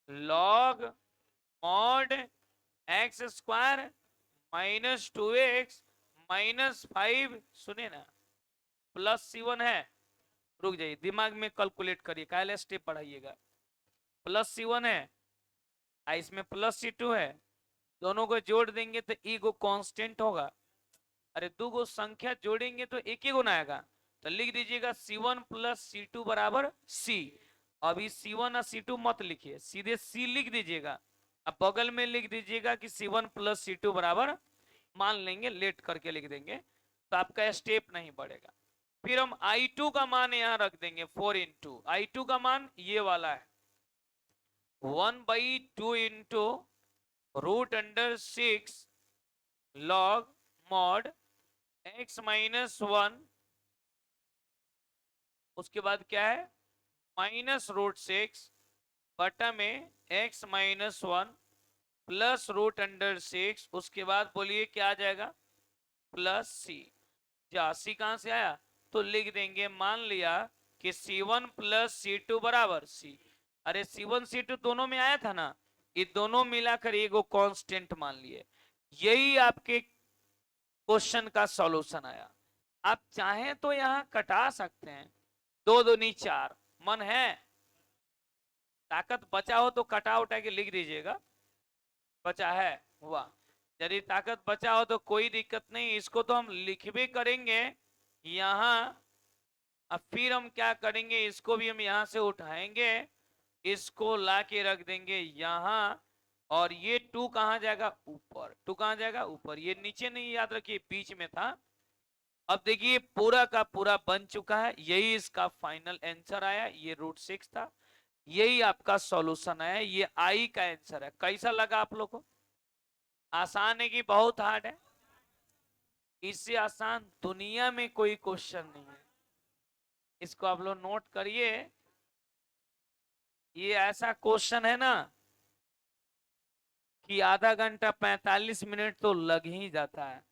log mod x square minus 2x minus 5, सुनिए ना, प्लस C1 है, रुक जाइए, दिमाग में कैलकुलेट करिए, काले स्टेप पढ़ाइएगा। प्लस C1 है, इसमें प्लस C2 है, दोनों को जोड़ देंगे तो ई को कांस्टेंट होगा। अरे दो को संख्या जोड़ेंगे तो एक ही गुना आएगा, तो लिख दीजिएगा C1 प्लस C2 बराबर C। अभी C1 और C2 मत लिखिए, सीधे C लिख दीजिएगा। अब बगल में लिख दीजिएगा कि C1 प्लस C2 बराबर, मान लेंगे, लेट करके लिख देंगे, तो आपका स्टेप नहीं बढ़ेगा। फिर हम I2 का मान यहां रख देंगे 4 इंटू, I2 का मान ये वाला है 1/2 into √6 log mod x minus 1, उसके बाद क्या है -√6 बटा में x माइनस 1 प्लस √6, उसके बाद बोलिए क्या आ जाएगा, प्लस C। जा C कहां से आया, तो लिख देंगे, मान लिया कि C1 प्लस C2 बराबर C। अरे C1 C2 दोनों में आया था ना, ये दोनों मिलाकर एगो कांस्टेंट मान लिए। यही आपके क्वेश्चन का सॉल्यूशन आया। आप चाहें तो यहां कटा सकते हैं, 2 दूनी 4, मन है, ताकत बचा हो तो कटा उठा के लिख दीजिएगा, बचा है, हुआ। यदि ताकत बचा हो तो कोई दिक्कत नहीं, इसको तो हम लिख भी करेंगे यहां। अब फिर हम क्या करेंगे, इसको भी हम यहां से उठाएंगे, इसको ला के रख देंगे यहां, और ये 2 कहां जाएगा, ऊपर, 2 कहां जाएगा, ऊपर, ये नीचे नहीं, याद रखिए बीच में था। अब देखिए पूरा का पूरा बन चुका है, यही इसका फाइनल आंसर आया, ये √6 था, यही आपका सॉल्यूशन है, ये आई का आंसर है। कैसा लगा आप लोग को, आसान है कि बहुत हार्ड है, इससे आसान दुनिया में कोई क्वेश्चन नहीं है, इसको आप लोग नोट करिए। ये ऐसा क्वेश्चन है ना कि आधा घंटा 45 मिनट तो लग ही जाता है,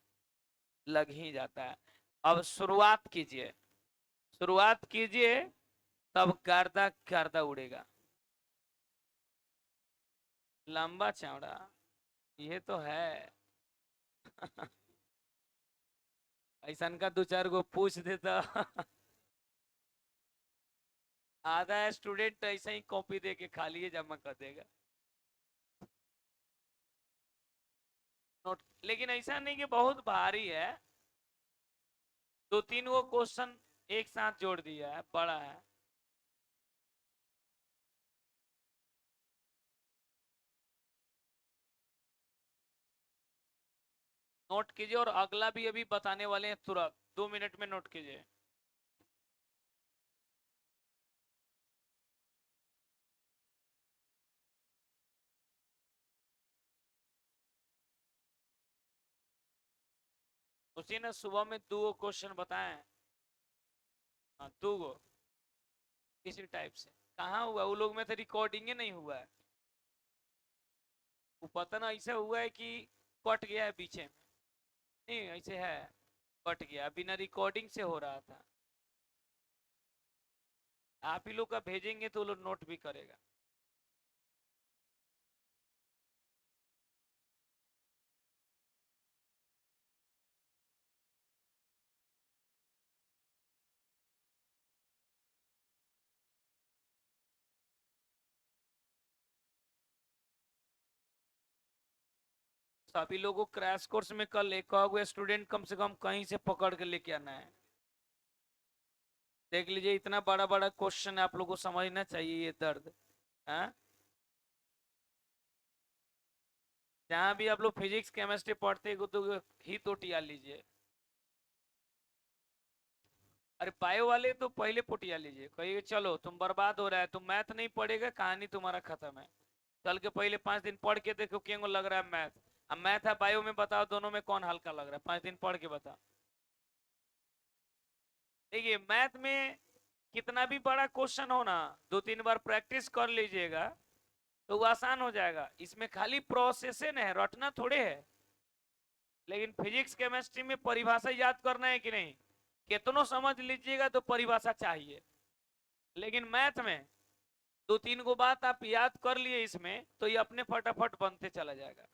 लग ही जाता है। अब शुरुआत कीजिए, शुरुआत कीजिए, तब गर्दा गर्दा उड़ेगा, लंबा चौड़ा, ये तो है। ऐसा का 2-4 को पूछ देता। आधा स्टूडेंट ऐसा ही कॉपी दे के खाली जमा कर देगा नोट। लेकिन ऐसा नहीं कि बहुत भारी है, 2-3 वो क्वेश्चन एक साथ जोड़ दिया है, बड़ा है। नोट कीजिए, और अगला भी अभी बताने वाले हैं तुरंत, 2 मिनट में नोट कीजिए। उसी ने सुबह में 2 क्वेश्चन बताए हैं, हाँ 2 इसी टाइप से। कहाँ हुआ, वो लोग में तो रिकॉर्डिंग नहीं हुआ है, वो पता ना ऐसा हुआ है कि कट गया है पीछे में, नहीं ऐसे है, कट गया, बिना रिकॉर्डिंग से हो रहा था। आप ही लोग का भेजेंगे तो वो लोग नोट भी करेगा। सभी लोगों को क्रैश कोर्स में कल एक स्टूडेंट कम से कम कहीं से पकड़ के लेके आना है। देख लीजिए, इतना बड़ा बड़ा क्वेश्चन है, आप लोगों को समझना चाहिए ये दर्द है। जहां भी आप लोग फिजिक्स केमिस्ट्री पढ़ते हैं तो ही तो टिया लीजिए। अरे बायो वाले तो पहले पुटिया लीजिए, कहिए चलो तुम बर्बाद हो रहा है, तुम मैथ नहीं पढ़ेगा, कहानी तुम्हारा खत्म है। चल के पहले 5 दिन पढ़ के देखो क्यों लग रहा है मैथ। अब मैथ है बायो में, बताओ दोनों में कौन हल्का लग रहा है, 5 दिन पढ़ के बताओ। देखिए मैथ में कितना भी बड़ा क्वेश्चन हो ना, 2-3 बार प्रैक्टिस कर लीजिएगा तो वो आसान हो जाएगा। इसमें खाली प्रोसेसन है, रटना थोड़े है। लेकिन फिजिक्स केमिस्ट्री में परिभाषा याद करना है कि नहीं, कितनों समझ लीजिएगा तो परिभाषा चाहिए। लेकिन मैथ में 2-3 गो बात आप याद कर लिए इसमें तो ये अपने फटाफट बनते चला जाएगा।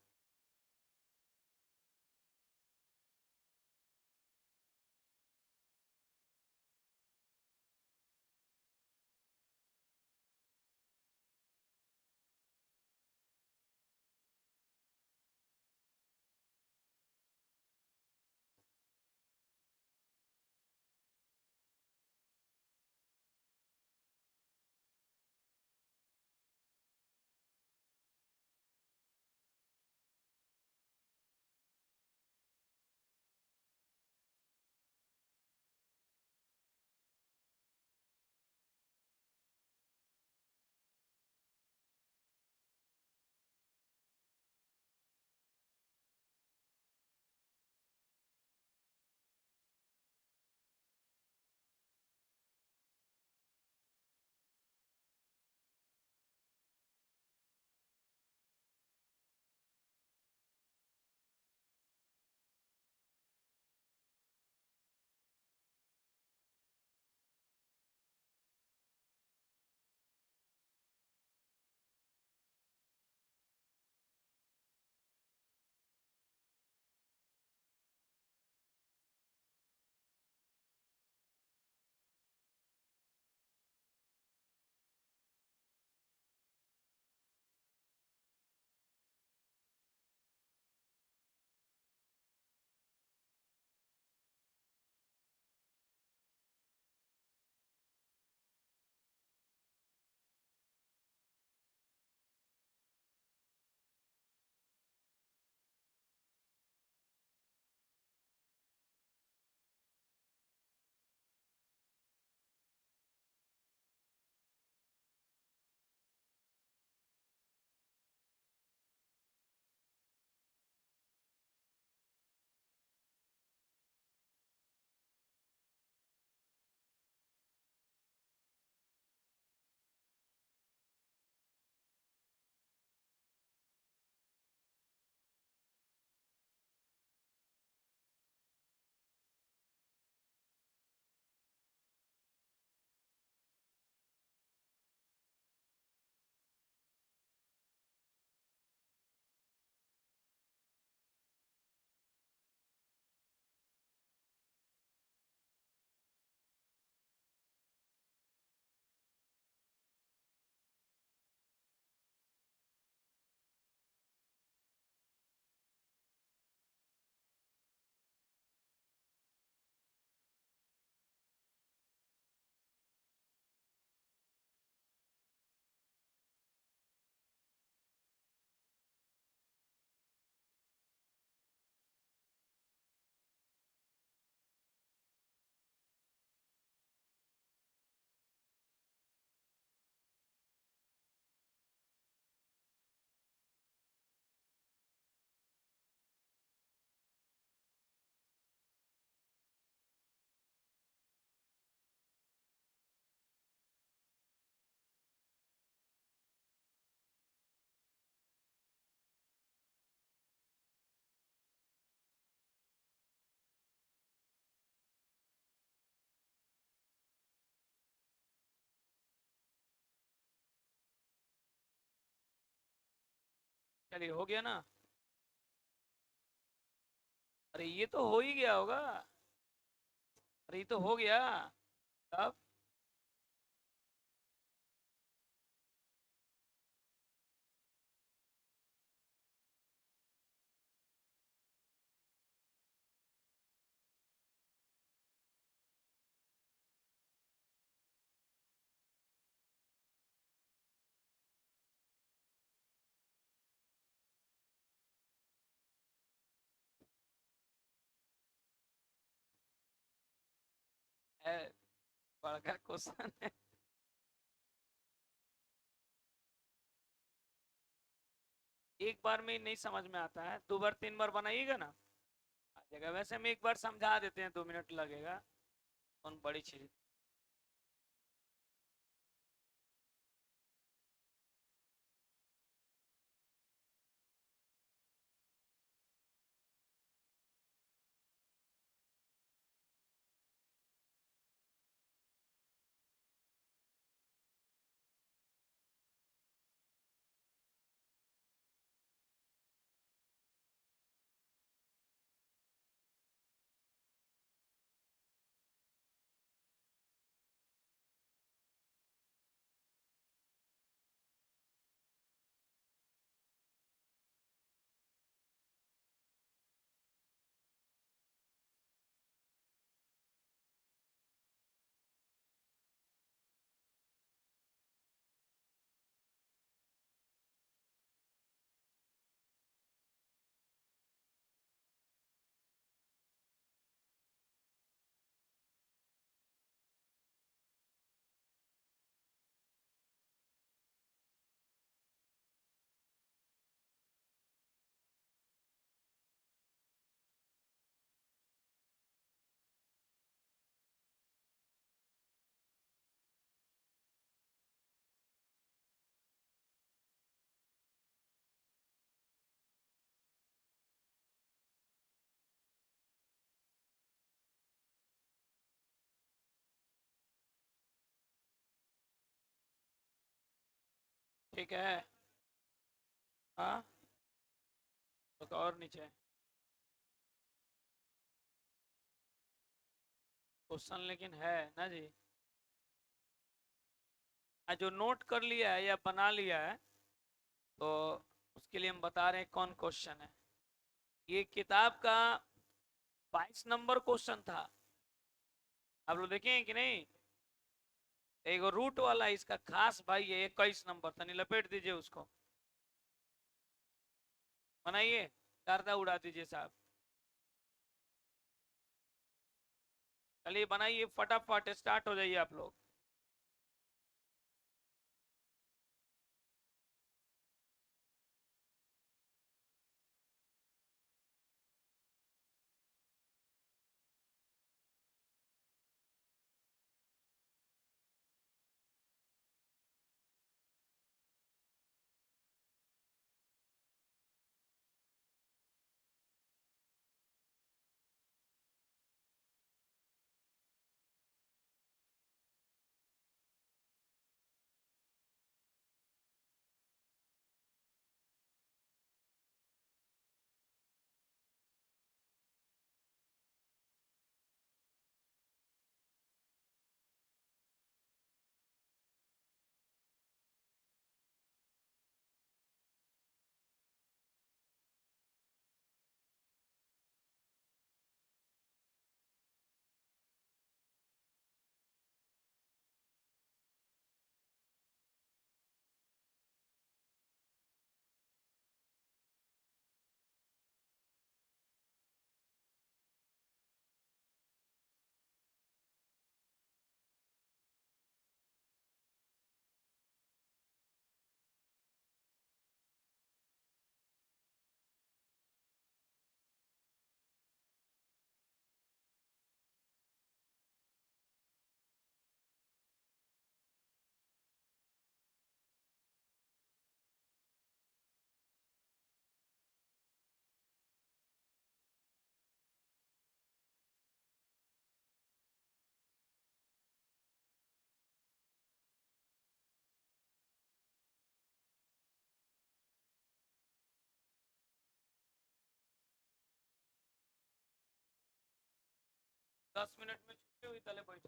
चलिए हो गया ना। अरे ये तो हो ही गया होगा। अरे ये तो हो गया। अब है, बड़ा क्वेश्चन है। एक बार में नहीं समझ में आता है, 2 बार 3 बार बनाइएगा ना आ जाएगा। वैसे हम एक बार समझा देते हैं, 2 मिनट लगेगा, कौन बड़ी चीज। ठीक है। हाँ, तो और नीचे क्वेश्चन लेकिन है ना जी। जो नोट कर लिया है या बना लिया है, तो उसके लिए हम बता रहे हैं कौन क्वेश्चन है। ये किताब का 22 नंबर क्वेश्चन था। आप लोग देखें कि नहीं? एक रूट वाला इसका खास भाई है, 21 नंबर था, नहीं लपेट दीजिए उसको, बनाइए, गर्दा उड़ा दीजिए साहब। चलिए बनाइए फटाफट, स्टार्ट हो जाइए आप लोग। दस मिनट में छुट्टी हुई, तले बैठ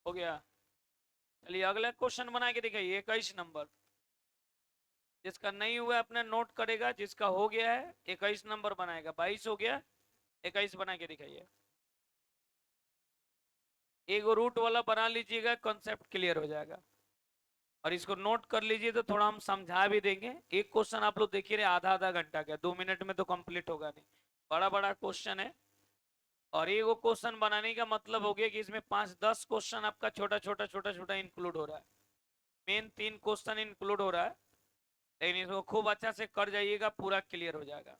हो गया। चलिए अगला क्वेश्चन बना के दिखाइए, 21 नंबर। जिसका नहीं हुआ अपना नोट करेगा, जिसका हो गया है 21 नंबर बनाएगा। 22 हो गया, 21 बना के दिखाइए। एक रूट वाला बना लीजिएगा, कॉन्सेप्ट क्लियर हो जाएगा। और इसको नोट कर लीजिए, तो थोड़ा हम समझा भी देंगे। एक क्वेश्चन आप लोग देखिए, आधा आधा घंटा का, 2 मिनट में तो कंप्लीट होगा नहीं, बड़ा बड़ा क्वेश्चन है। और ये वो क्वेश्चन बनाने का मतलब हो गया कि इसमें 5-10 क्वेश्चन आपका छोटा छोटा छोटा छोटा इंक्लूड हो रहा है। मेन 3 क्वेश्चन इंक्लूड हो रहा है, लेकिन इसको खूब अच्छा से कर जाइएगा, पूरा क्लियर हो जाएगा।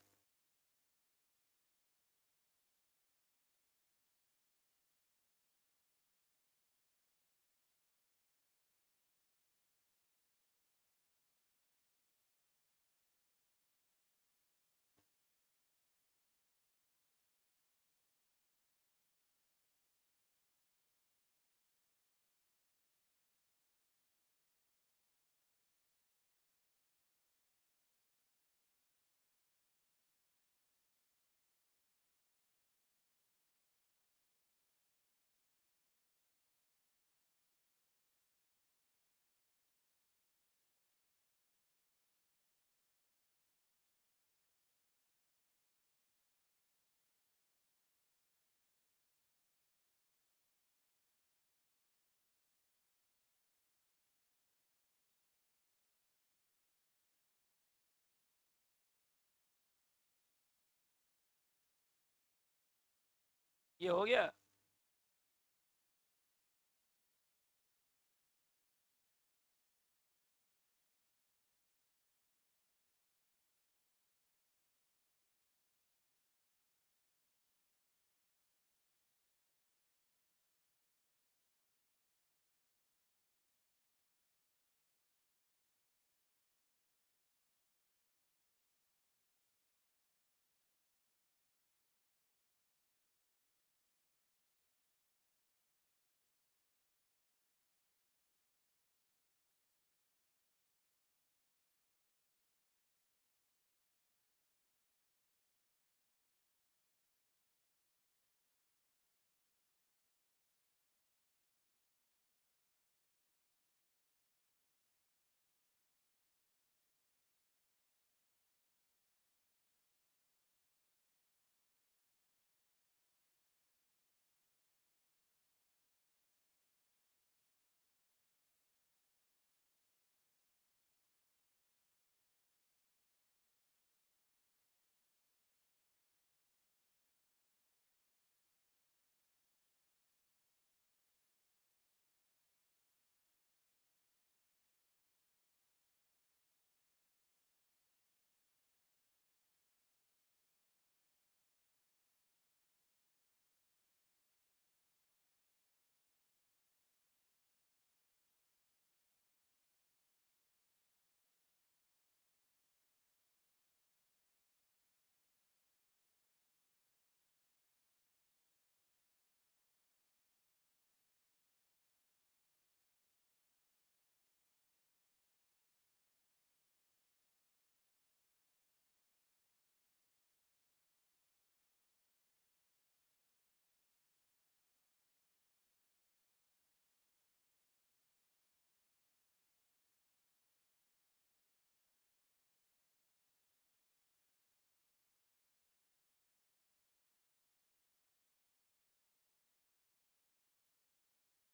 ये हो गया।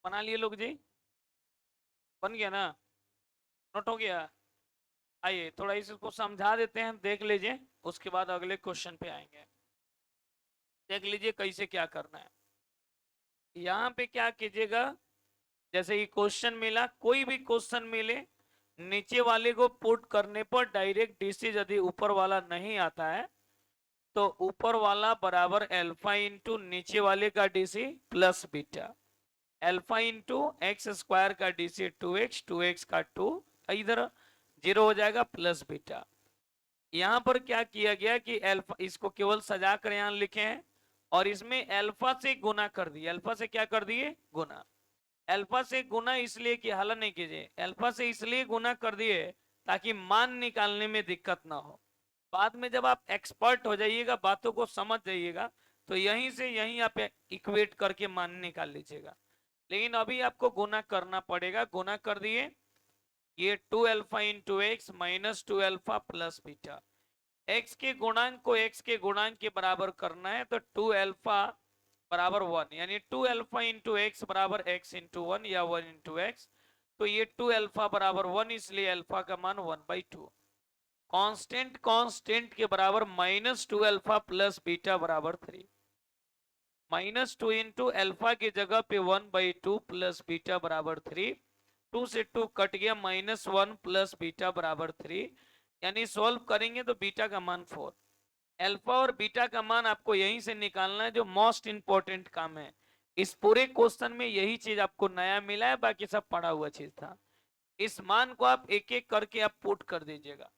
बना लिए लोग जी? बन गया ना? नोट हो गया? आइए थोड़ा इसको समझा देते हैं, देख लीजिए, उसके बाद अगले क्वेश्चन पे आएंगे। देख लीजिए कैसे क्या करना है। यहाँ पे क्या कीजिएगा, जैसे कि क्वेश्चन मिला, कोई भी क्वेश्चन मिले, नीचे वाले को पुट करने पर डायरेक्ट डीसी यदि ऊपर वाला नहीं आता है, तो ऊपर वाला बराबर अल्फा इंटू नीचे वाले का DC plus beta, alpha into x square का डीसी 2x, 2x का 2, इधर 0 हो जाएगा, प्लस बीटा। यहां पर क्या किया गया कि अल्फा, इसको केवल सजा कर यहां लिखे हैं, और इसमें अल्फा से गुना कर दिए। अल्फा से क्या कर दिए? गुना। अल्फा से गुना इसलिए कि हल नहीं कीजिए, अल्फा से इसलिए गुना कर दिए ताकि मान निकालने में दिक्कत ना हो। बाद में जब आप एक्सपर्ट हो जाइएगा, बातों को समझ जाइएगा, तो यहीं से यहीं आप इक्वेट करके मान निकाल लीजिएगा। लेकिन अभी आपको गुना करना पड़ेगा। गुना कर दिए, ये 2 alpha into x minus 2 alpha plus beta. X के गुणांक को एक्स के गुणांक के बराबर करना है, तो 2 अल्फा बराबर 1, यानी 2 अल्फा इंटू एक्स बराबर x इंटू 1 या 1 इंटू एक्स। तो ये 2 अल्फा बराबर 1, इसलिए अल्फा का मान 1/2। कांस्टेंट कांस्टेंट के बराबर -2 अल्फा प्लस बीटा बराबर 3। -2 इंटू अल्फा की जगह पे 1/2 प्लस बीटा बराबर 3। 2 से 2 कट गया, -1 प्लस बीटा बराबर 3, यानी सॉल्व करेंगे तो बीटा का मान 4। अल्फा और बीटा का मान आपको यहीं से निकालना है, जो मोस्ट इंपॉर्टेंट काम है। इस पूरे क्वेश्चन में यही चीज आपको नया मिला है, बाकी सब पढ़ा हुआ चीज था। इस मान को आप एक एक करके आप पुट कर दीजिएगा।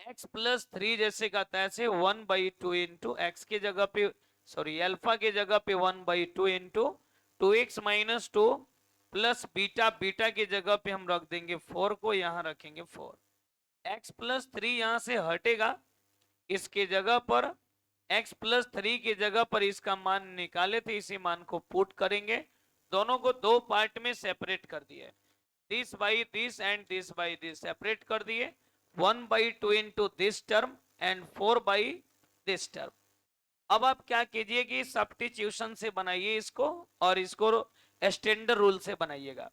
x प्लस 3 जैसे का तैसे 1/2 इंटू एक्स की जगह पे, सॉरी अल्फा की जगह पे 1/2 into 2x minus 2 plus beta, beta की जगह पे हम रख देंगे 4 को, यहां रखेंगे 4। x प्लस 3 यहां से हटेगा, इसके जगह पर x प्लस 3 की जगह पर इसका मान निकाले थे, इसी मान को पुट करेंगे। दोनों को दो पार्ट में सेपरेट कर दिए, this by this and this by this separate कर दिए। 1/2 into this term and 4 this term. अब आप क्या कीजिए कि सब्स्टिट्यूशन से बनाइए इसको, और इसको स्टैंडर्ड रूल से बनाइएगा।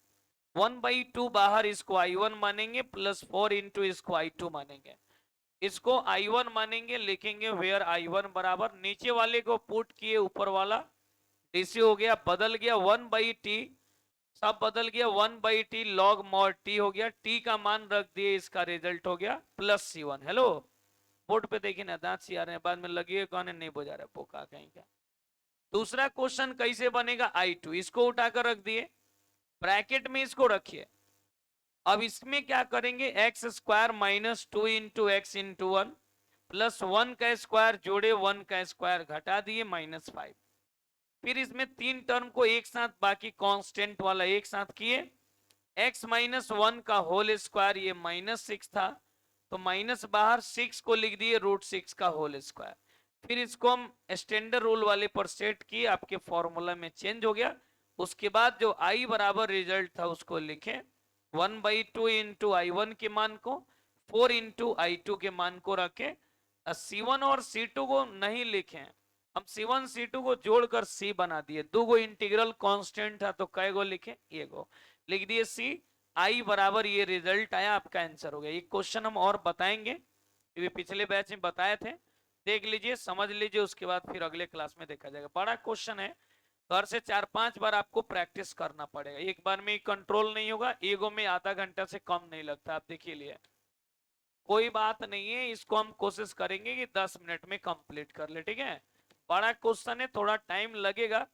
1/2 बाहर, इसको I1 मानेंगे, प्लस 4 इंटू इसको I2 मानेंगे। इसको I1 मानेंगे, लिखेंगे वेयर I1 बराबर, नीचे वाले को पुट किए, ऊपर वाला डीसी हो गया, बदल गया 1/t, सब बदल गया 1/t लॉग मॉड t हो गया, t का मान रख दिए, इसका रिजल्ट हो गया +C1। हेलो, बोर्ड पे देखिए ना, दांत सी आ रहे हैं, बाद में लगी कहने नहीं बुझा रहा पोका कहीं का। दूसरा क्वेश्चन कैसे बनेगा, I2 इसको उठाकर रख दिए, ब्रैकेट में इसको रखिए। अब इसमें क्या करेंगे, x square minus 2 into x into 1 plus 1 का स्क्वायर जोड़े 1 का स्क्वायर घटा दिए -5। फिर इसमें तीन टर्म को एक साथ, बाकी कांस्टेंट वाला एक साथ किए, x माइनस 1 का होल स्क्वायर, ये -6 था, तो माइनस बाहर, 6 को लिख दिए √6 का होल स्क्वायर। फिर इसको हम स्टैंडर्ड रूल वाले पर सेट किए, आपके फॉर्मूला में चेंज हो गया। उसके बाद जो i बराबर रिजल्ट था उसको लिखे, 1/2 इंटू I1 के मान को, 4 इंटू I2 के मान को रखे। C1 और C2 को नहीं लिखे, हम C1 C2 को जोड़कर C बना दिए। दो गो इंटीग्रल कांस्टेंट था, तो कै गो लिखे, ये गो लिख दिए C। I बराबर ये रिजल्ट आया, आपका आंसर हो गया। ये क्वेश्चन हम और बताएंगे, क्योंकि पिछले बैच में बताए थे, देख लीजिए, समझ लीजिए, उसके बाद फिर अगले क्लास में देखा जाएगा। बड़ा क्वेश्चन है, घर से 4-5 बार आपको प्रैक्टिस करना पड़ेगा, एक बार में कंट्रोल नहीं होगा। ईगो में आधा घंटा से कम नहीं लगता, आप देखिए लिए, कोई बात नहीं है, इसको हम कोशिश करेंगे कि 10 मिनट में कंप्लीट कर ले, ठीक है। बड़ा क्वेश्चन है, थोड़ा टाइम लगेगा,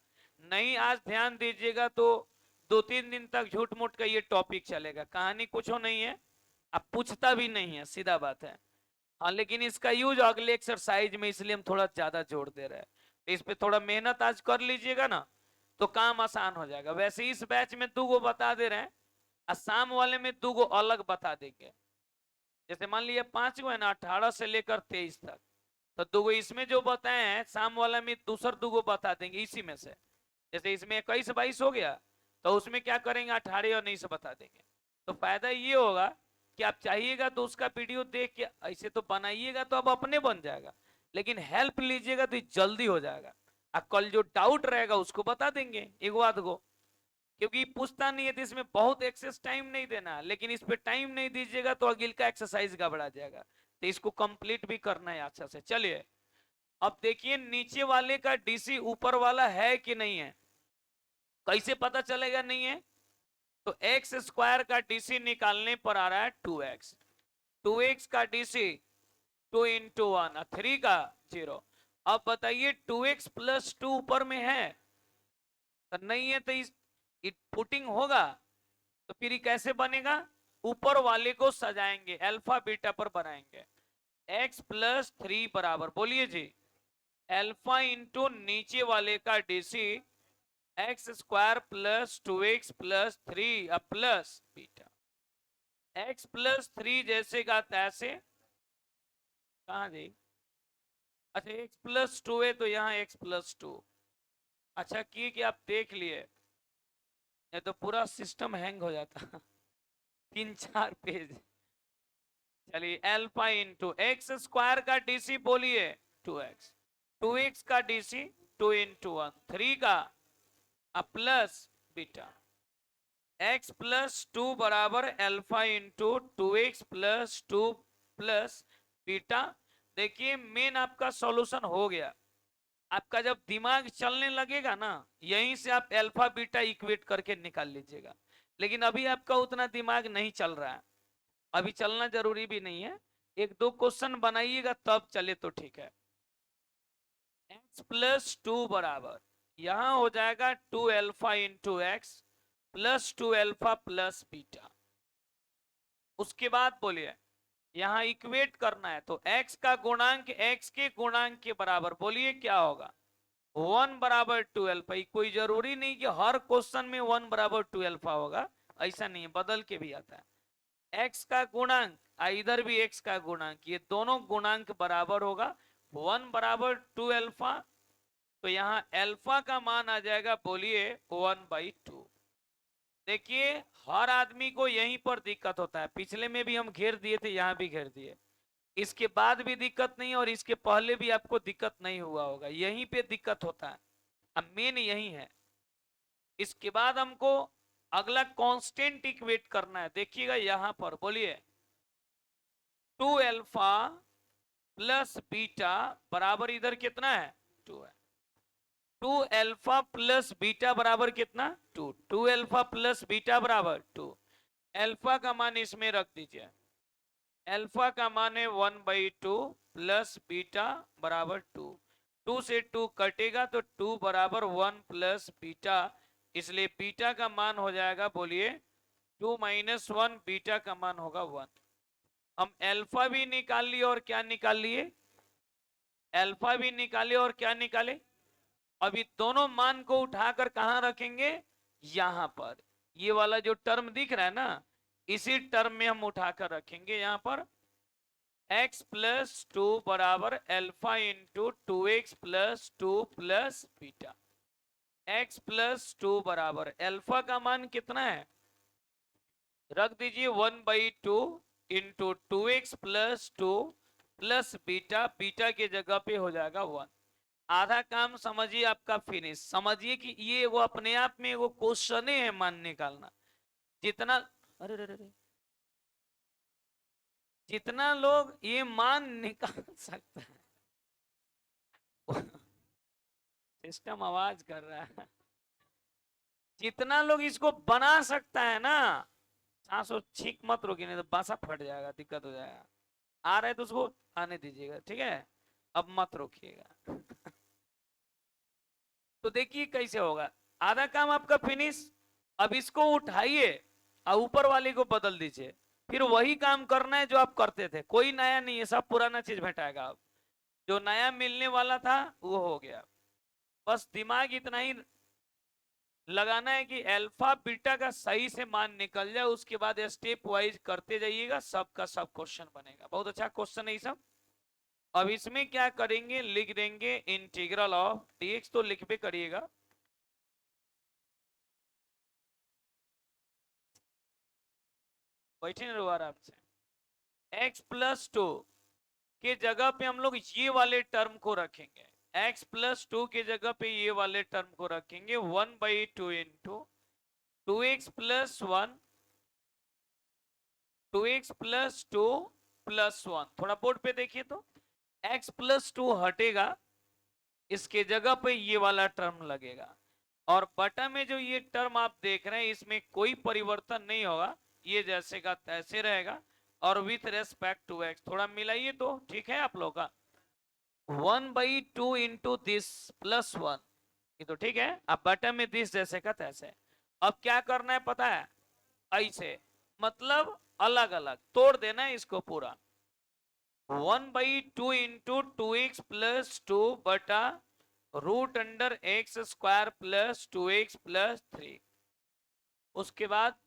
नहीं आज ध्यान दीजिएगा तो 2-3 दिन तक झूठ मूठ का ये टॉपिक चलेगा, कहानी कुछ नहीं है, अब पूछता भी नहीं है, सीधा बात है। हाँ, लेकिन इसका यूज अगले एक्सरसाइज में, इसलिए हम थोड़ा ज्यादा जोर दे रहे हैं। तो इस पे थोड़ा मेहनत आज कर लीजिएगा ना, तो काम आसान हो जाएगा। वैसे इस बैच में 2 गो बता दे रहे हैं, असम वाले में 2 गो अलग बता देंगे। जैसे मान लीजिए 5 गो है ना, 18 से लेकर 23 तक, तो 2 गो इसमें जो बताए हैं, शाम वाला में दूसर 2 गो बता देंगे इसी में से। जैसे इसमें 21-22 हो गया, तो उसमें क्या करेंगे, 18 और 19 बता देंगे। तो फायदा ये होगा कि आप चाहिएगा तो उसका वीडियो देख के, ऐसे तो बनाइएगा तो अब अपने बन जाएगा, लेकिन हेल्प लीजिएगा तो जल्दी हो जाएगा। और कल जो डाउट रहेगा उसको बता देंगे एक बात को, क्योंकि पूछता नहीं है तो इसमें बहुत एक्सेस टाइम नहीं देना, लेकिन इस पे टाइम नहीं दीजिएगा तो अगिल का एक्सरसाइज गड़बड़ा जाएगा। तो इसको कंप्लीट भी करना है अच्छा से। चलिए, अब देखिए नीचे वाले का डीसी ऊपर वाला है कि नहीं है, कैसे पता चलेगा नहीं है, तो एक्स स्क्वायर का डीसी निकालने पर आ रहा है 2x, 2x का डीसी 2 इंटू 1, 3 का 0। अब बताइए 2x प्लस 2 ऊपर में है, तो नहीं है, तो इस पुटिंग होगा, तो फिर कैसे बनेगा, ऊपर वाले को सजाएंगे, अल्फा बीटा पर बनाएंगे। x प्लस 3 बराबर, बोलिए जी, अल्फा इंटू नीचे वाले का DC x square plus 2x plus 3 plus beta. x plus 3 जैसे का तैसे, कहा जी, अच्छा x प्लस 2 है तो यहाँ x प्लस 2। अच्छा किए कि आप देख लिए, ये तो पूरा सिस्टम हैंग हो जाता 3-4 पेज। चलिए, अल्फा इंटू एक्स स्क्वायर का डीसी बोलिए 2x, 2x का डीसी टू इंटू वन, 3 का plus beta, x plus two बराबर alpha into two x plus two plus beta. देखिए मेन आपका सॉल्यूशन हो गया। आपका जब दिमाग चलने लगेगा ना, यहीं से आप अल्फा बीटा इक्वेट करके निकाल लीजिएगा। लेकिन अभी आपका उतना दिमाग नहीं चल रहा है, अभी चलना जरूरी भी नहीं है, एक दो क्वेश्चन बनाइएगा तब चले तो ठीक है। x प्लस टू बराबर यहां हो जाएगा two alpha into x plus two alpha plus beta. उसके बाद बोलिए यहां इक्वेट करना है तो x का गुणांक x के गुणांक के बराबर, बोलिए क्या होगा, 1 बराबर टू अल्फा। कोई जरूरी नहीं कि हर क्वेश्चन में 1 बराबर टू अल्फा होगा, ऐसा नहीं है, बदल के भी आता है। x का गुणांक इधर भी x का गुणांक, ये दोनों गुणांक बराबर होगा, 1 बराबर टू अल्फा, तो यहाँ अल्फा का मान आ जाएगा, बोलिए 1/2। देखिए हर आदमी को यहीं पर दिक्कत होता है, पिछले में भी हम घेर दिए थे, यहाँ भी घेर दिए, इसके बाद भी दिक्कत नहीं और इसके पहले भी आपको दिक्कत नहीं हुआ होगा, यहीं पे दिक्कत होता है, अब मेन यही है। इसके बाद हमको अगला कांस्टेंट इक्वेट करना है, देखिएगा यहां पर, बोलिए 2 अल्फा प्लस बीटा बराबर इधर कितना है, 2 है। 2 अल्फा प्लस बीटा बराबर कितना, 2। 2 अल्फा प्लस बीटा बराबर 2। अल्फा का मान इसमें रख दीजिए, अल्फा का मान है 1/2 प्लस बीटा बराबर 2। 2 से 2 कटेगा तो 2 बराबर 1 प्लस बीटा, इसलिए बीटा का मान हो जाएगा, बोलिए 2 माइनस 1, बीटा का मान होगा 1। हम अल्फा भी निकाल लिए और क्या निकाल लिए, अल्फा भी निकाले और क्या निकाले, अभी दोनों मान को उठाकर कहां रखेंगे, यहां पर, ये वाला जो टर्म दिख रहा है ना, इसी टर्म में हम उठाकर रखेंगे यहां पर। x प्लस टू बराबर alpha into two x plus two plus beta. x plus two बराबर अल्फा का मान कितना है, रख दीजिए 1/2 into two x plus two plus beta, beta के जगह पे हो जाएगा 1। आधा काम समझिए आपका फिनिश। समझिए कि ये वो अपने आप में वो क्वेश्चन है मान निकालना। जितना अरे रे रे, जितना लोग ये मान निकाल सकता है सिस्टम आवाज कर रहा है, जितना लोग इसको बना सकता है ना, सांसों छींक मत रोकिए नहीं तो बासा फट जाएगा, दिक्कत हो जाएगा। आ रहा है तो उसको आने दीजिएगा, ठीक है, अब मत रोकिएगा तो देखिए कैसे होगा, आधा काम आपका फिनिश। अब इसको उठाइए और ऊपर वाले को बदल दीजिए, फिर वही काम करना है जो आप करते थे, कोई नया नहीं है, सब पुराना चीज भेटाएगा। अब जो नया मिलने वाला था वो हो गया, बस दिमाग इतना ही लगाना है कि अल्फा बीटा का सही से मान निकल जाए, उसके बाद स्टेप वाइज करते जाइएगा, सबका सब क्वेश्चन बनेगा। बहुत अच्छा क्वेश्चन है ये सब। अब इसमें क्या करेंगे, लिख देंगे इंटीग्रल ऑफ dx, तो लिख पे करिएगा, बैठे नहीं रुआ आपसे, x प्लस टू के जगह पे हम लोग ये वाले टर्म को रखेंगे, x प्लस टू के जगह पे ये वाले टर्म को रखेंगे, 1/2 into two x plus one, two x plus two plus one. थोड़ा बोर्ड पे देखिए तो x प्लस टू हटेगा, इसके जगह पे ये वाला टर्म लगेगा, और बटा में जो ये टर्म आप देख रहे हैं इसमें कोई परिवर्तन नहीं होगा, ये जैसे का तैसे रहेगा, और विथ रेस्पेक्ट टू एक्स थोड़ा मिलाइए तो ठीक है आप लोग का, 1/2 इंटू दिस प्लस वन, ये तो ठीक है। अब बटा में दिस जैसे का तैसे, अब क्या करना है पता है, ऐसे मतलब अलग अलग तोड़ देना है इसको पूरा, 1/2 into two x plus two बटा root under x square plus two x plus three, उसके बाद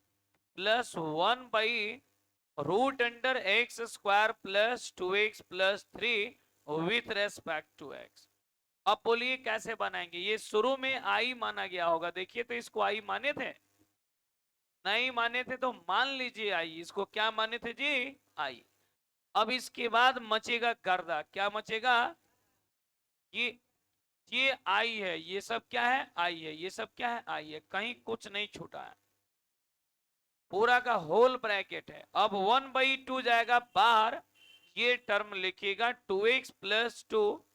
प्लस 1/रूट under x square plus two x plus three with respect to x. अब बोलिए कैसे बनाएंगे, ये शुरू में आई माना गया होगा, देखिए तो इसको आई माने थे, नहीं माने थे तो मान लीजिए आई, इसको क्या माने थे जी, आई। अब इसके बाद मचेगा गर्दा, क्या मचेगा, ये ये आई है, ये सब क्या है आई है, ये सब क्या है आई है, कहीं कुछ नहीं छूटा है, पूरा का होल ब्रैकेट है। अब 1/2 जाएगा बाहर, ये टर्म लिखिएगा 2x plus 2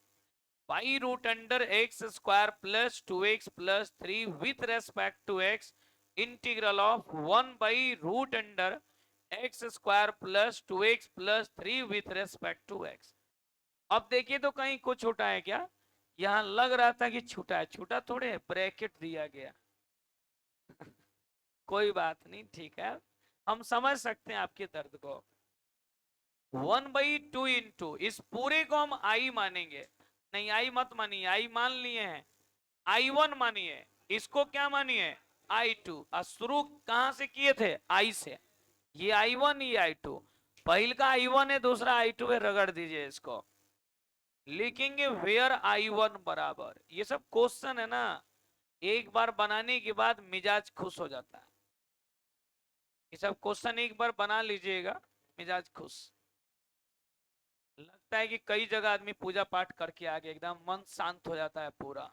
by root under x square plus 2x plus 3 with respect to x integral of 1/√अंडर x square plus 2x plus 3 with respect to x। अब देखिए तो कहीं कुछ छूटा है क्या? यहां लग रहा था कि छूटा है, छूटा थोड़े, ब्रैकेट दिया गया। कोई बात नहीं, ठीक है, हम समझ सकते हैं आपके दर्द को। 1/2 इंटू इस पूरे को हम आई मानेंगे, नहीं आई मत मानिए, आई मान लिए हैं, I1 मानिए, इसको क्या मानिए I2। शुरू कहां से किए थे I से, ये I1 ये I2, पहल का I1 है दूसरा I2 है, रगड़ दीजिए इसको, लिखेंगे वेयर I1 बराबर, ये सब क्वेश्चन है ना, एक बार बनाने के बाद मिजाज खुश हो जाता है, ये सब क्वेश्चन एक बार बना लीजिएगा मिजाज खुश लगता है कि कई जगह आदमी पूजा पाठ करके आ गया, एकदम मन शांत हो जाता है पूरा।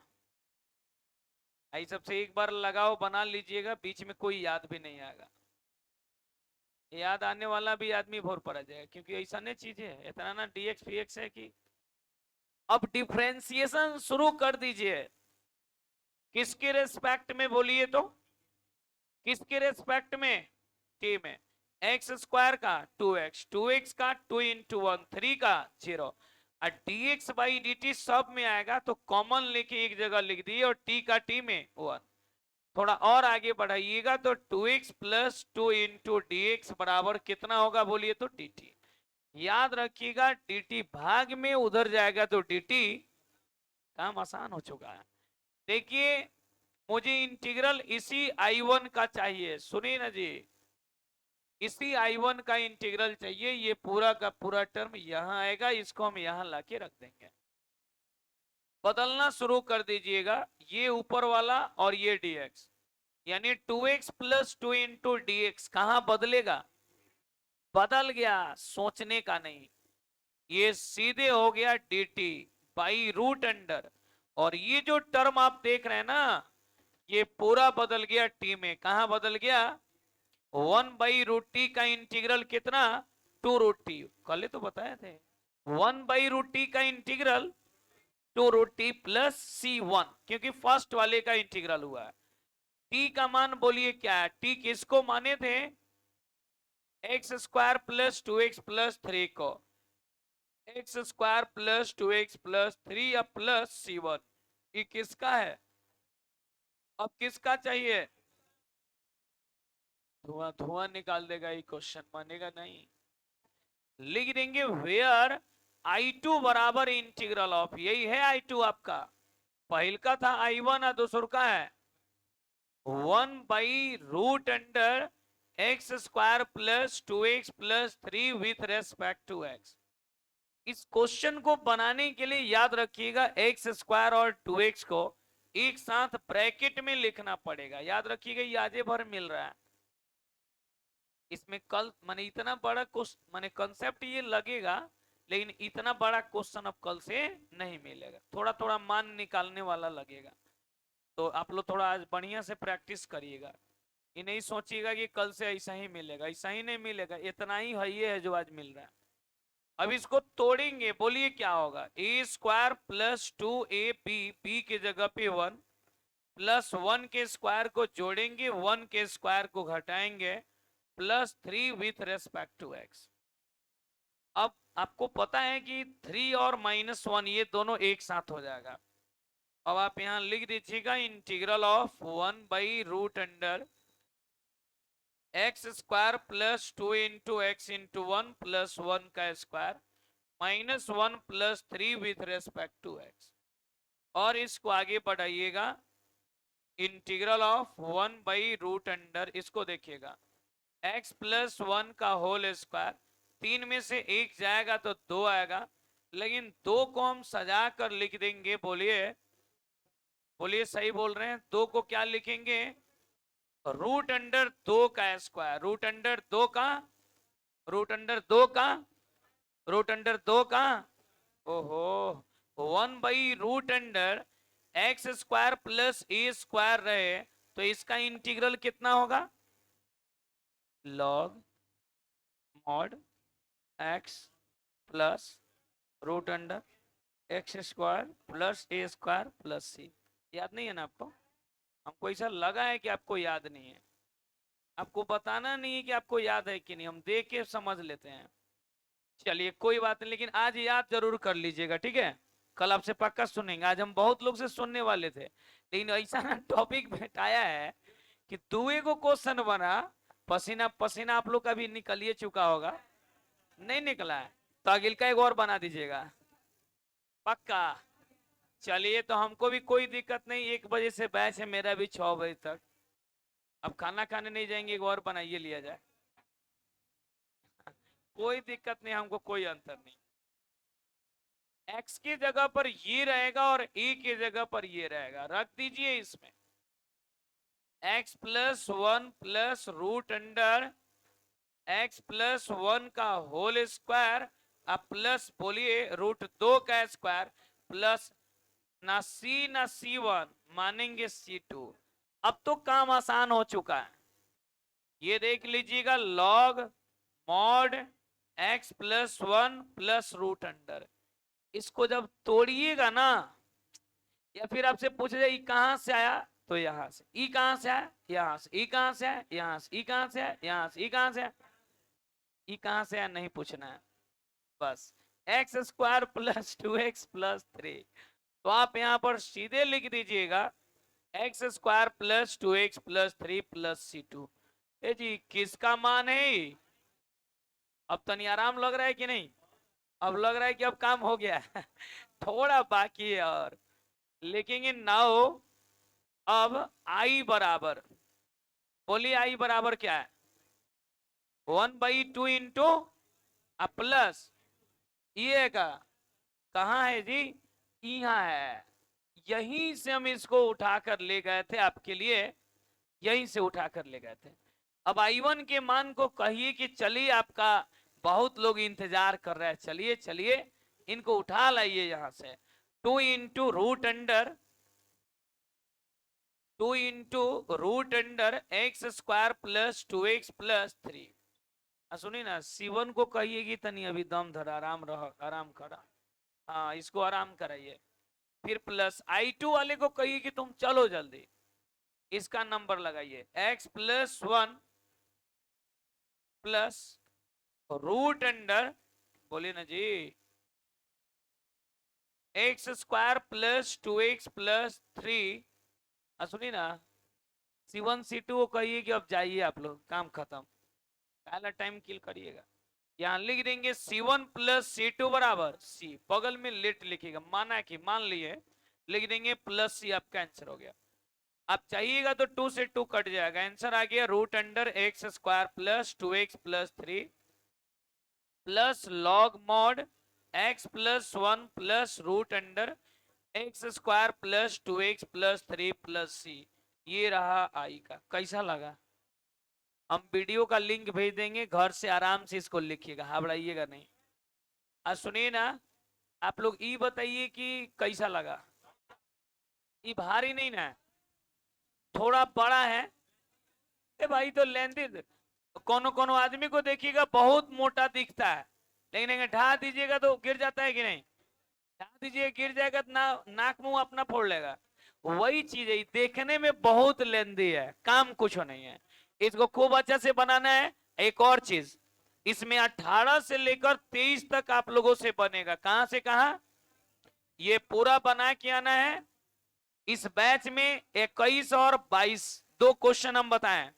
आई सबसे एक बार लगाओ बना लीजिएगा, बीच में कोई याद भी नहीं आएगा, याद आने वाला भी आदमी भोर पड़ जाएगा, क्योंकि ऐसा नहीं चीज है इतना ना डीएक्स पीएक्स है कि। अब डिफरेंशिएशन शुरू कर दीजिए, किसके रेस्पेक्ट में बोलिए तो, किसके रेस्पेक्ट में, टी में, एक्स स्क्वायर का 2x, 2x का 2 इंटू 1 3 का 0, और dx बाई dt सब में आएगा तो कॉमन लेके एक जगह लिख दिए और t का t में 1। थोड़ा और आगे बढ़ाइएगा तो 2x प्लस 2 इंटू डी बराबर कितना होगा बोलिए तो dt। याद रखिएगा dt भाग में उधर जाएगा तो dt, काम आसान हो चुका है। देखिए मुझे इंटीग्रल इसी I1 का चाहिए, सुनिए ना जी, इसी I1 का इंटीग्रल चाहिए, ये पूरा का पूरा टर्म यहां आएगा, इसको हम यहां लाके रख देंगे, बदलना शुरू कर दीजिएगा, ये ऊपर वाला और ये dx, यानी 2x प्लस 2 इंटू डी कहां बदलेगा, बदल गया, सोचने का नहीं, ये सीधे हो गया dt बाई रूट अंडर, और ये जो टर्म आप देख रहे हैं ना, ये पूरा बदल गया टी में, कहां बदल गया, 1/√t का इंटीग्रल कितना 2√t, कल तो बताए थे, 1/√t का इंटीग्रल 2√t प्लस c1, क्योंकि फर्स्ट वाले का इंटीग्रल हुआ है। t का मान बोलिए क्या है, t किसको माने थे, x square plus 2x plus 3 को, x square plus 2x plus 3 या प्लस c1, ये किसका है, अब किसका चाहिए, धुआं धुआं निकाल देगा ये क्वेश्चन, मानेगा नहीं, लिख देंगे वेयर I2 बराबर इंटीग्रल ऑफ, यही है I2 आपका, पहल का था I1 और दूसर का है 1/√अंडर x square plus 2x plus 3 with respect to x। इस क्वेश्चन को बनाने के लिए याद रखिएगा एक्स स्क्वायर और 2x को एक साथ ब्रैकेट में लिखना पड़ेगा, याद रखिएगा, ये आजे भर मिल रहा है, इसमें कल माने इतना बड़ा क्वेश्चन माने कंसेप्ट ये लगेगा, लेकिन इतना बड़ा क्वेश्चन अब कल से नहीं मिलेगा, थोड़ा थोड़ा मान निकालने वाला लगेगा, तो आप लोग थोड़ा आज बढ़िया से प्रैक्टिस करिएगा, ये नहीं सोचिएगा कि कल से ऐसा ही मिलेगा, ऐसा ही नहीं मिलेगा, इतना ही है ये है जो आज मिल रहा है। अब इसको तोड़ेंगे, बोलिए क्या होगा, ए स्क्वायर प्लस 2ab, बी की जगह पे 1 प्लस 1 के स्क्वायर को जोड़ेंगे 1 के स्क्वायर को घटाएंगे plus 3 with respect to x। अब आपको पता है कि 3 और -1 ये दोनों एक साथ हो जाएगा, अब आप यहां लिख दीजिएगा इंटीग्रल ऑफ 1/√अंडर x square plus 2 into x into 1 plus 1 का square -1 plus 3 with respect to x, और इसको आगे बढ़ाइएगा इंटीग्रल ऑफ 1/√अंडर, इसको देखिएगा x प्लस 1 का होल स्क्वायर, 3 में से 1 जाएगा तो 2 आएगा, लेकिन 2 को हम सजा कर लिख देंगे, बोलिए बोलिए सही बोल रहे हैं, 2 को क्या लिखेंगे, √2 का स्क्वायर, √2 का, √2 का, √2 का, ओहो 1/√अंडर x square plus a square रहे तो इसका इंटीग्रल कितना होगा? Log mod x plus root under x square plus a square plus c. याद नहीं है ना आपको? हमको ऐसा लगा है कि आपको याद नहीं है, आपको बताना नहीं है कि आपको याद है कि नहीं, हम देख के समझ लेते हैं। चलिए कोई बात नहीं, लेकिन आज याद जरूर कर लीजिएगा, ठीक है? कल आपसे पक्का सुनेंगे, आज हम बहुत लोग से सुनने वाले थे, लेकिन ऐसा ना टॉपिक बैठाया है कि दुए को क्वेश्चन बना, पसीना पसीना आप लोग का भी निकलिए चुका होगा, नहीं निकला है तो अगिल का एक और बना दीजिएगा, पक्का। चलिए तो हमको भी कोई दिक्कत नहीं, 1 बजे से बैच है मेरा भी 6 बजे तक। अब खाना खाने नहीं जाएंगे, एक और बनाइए लिया जाए, कोई दिक्कत नहीं, हमको कोई अंतर नहीं। x की जगह पर ये रहेगा और a की जगह पर ये रहेगा, रख दीजिए इसमें x plus 1 plus root under x plus 1 का होल स्क्वायर, अब प्लस बोलिए √2 का स्क्वायर प्लस ना C1 मानेंगे C2। अब तो काम आसान हो चुका है, ये देख लीजिएगा log mod x plus 1 plus root under, इसको जब तोड़िएगा ना, या फिर आपसे पूछ जाए ई कहां से आया तो यहां से, ई कहां से आया यहां से, ई कहां से आया यहां से, ई कहां से आया यहां से, ई कहां से आया, ई कहां से आया नहीं पूछना है, बस x square plus 2x plus 3। तो आप यहां पर सीधे लिख दीजिएगा x square plus 2x plus 3 plus C2। ए जी किसका मान है? अब तनी आराम लग रहा है कि नहीं? अब लग रहा है कि अब काम हो गया थोड़ा बाकी है और लिखेंगे नाउ। अब i बराबर, बोलिए i बराबर क्या है? 1/2 इंटू प्लस ये का कहाँ है जी? यहाँ है, यहीं से हम इसको उठाकर ले गए थे आपके लिए, यहीं से उठाकर ले गए थे। अब i1 के मान को कहिए कि चलिए, आपका बहुत लोग इंतजार कर रहे हैं, चलिए चलिए इनको उठा लाइए यहां से। 2 into root under 2 into root under x square plus 2x plus 3। सुनिए ना, C1 को कहिए कि तनी अभी दम धर, आराम रह, आराम करा, हाँ इसको आराम कराइए। फिर प्लस i2 वाले को कहिए कि तुम चलो जल्दी, इसका नंबर लगाइए x plus 1 plus root under, बोलिए ना जी, x square plus 2x plus 3। सुनिए ना, C1 C2 को कहिए कि अब जाइए आप लोग, काम खत्म, पहला टाइम किल करिएगा। यहां लिख देंगे C1 प्लस C2 बराबर C, बगल में लेट लिखिएगा, माना कि मान लिए, लिख देंगे प्लस C, आपका आंसर हो गया। आप चाहिएगा तो 2 से 2 कट जाएगा, आंसर आ गया root under x square plus 2x plus 3 plus log mod x plus 1 plus root under x square plus 2x plus 3 plus C। ये रहा आई का। कैसा लगा? हम वीडियो का लिंक भेज देंगे, घर से आराम से इसको लिखिएगा, घबराइएगा नहीं। आज सुनिए ना, आप लोग ये बताइए कि कैसा लगा? ये भारी नहीं ना, थोड़ा बड़ा है ए भाई, तो लेंदी, कोनो कोनो आदमी को देखिएगा बहुत मोटा दिखता है, लेकिन अगर ढा दीजिएगा तो गिर जाता है कि नहीं? ढा दीजिए गिर जाएगा तो नाक मुंह अपना फोड़ लेगा। वही चीज है, देखने में बहुत लेंदी है, काम कुछ नहीं है, इसको खूब अच्छा से बनाना है। एक और चीज, इसमें 18 से लेकर 23 तक आप लोगों से बनेगा, कहां से कहां, ये पूरा बना के आना है। इस बैच में 21 और 22 दो क्वेश्चन हम बताएं,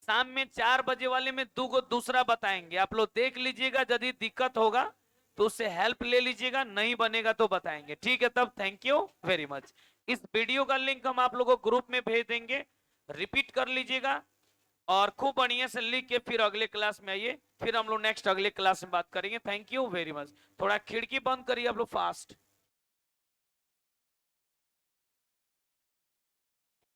शाम में 4 बजे वाले में 2 को दूसरा बताएंगे, आप लोग देख लीजिएगा, यदि दिक्कत होगा तो उससे हेल्प ले लीजिएगा, नहीं बनेगा तो बताएंगे, ठीक है? तब थैंक यू वेरी मच। इस वीडियो का लिंक हम आप लोगों को ग्रुप में भेज देंगे, रिपीट कर लीजिएगा और खूब बढ़िया से लिख के फिर अगले क्लास में आइए, फिर हम लोग नेक्स्ट अगले क्लास में बात करेंगे। Thank you very much. थोड़ा खिड़की बंद करिए आप लोग फास्ट।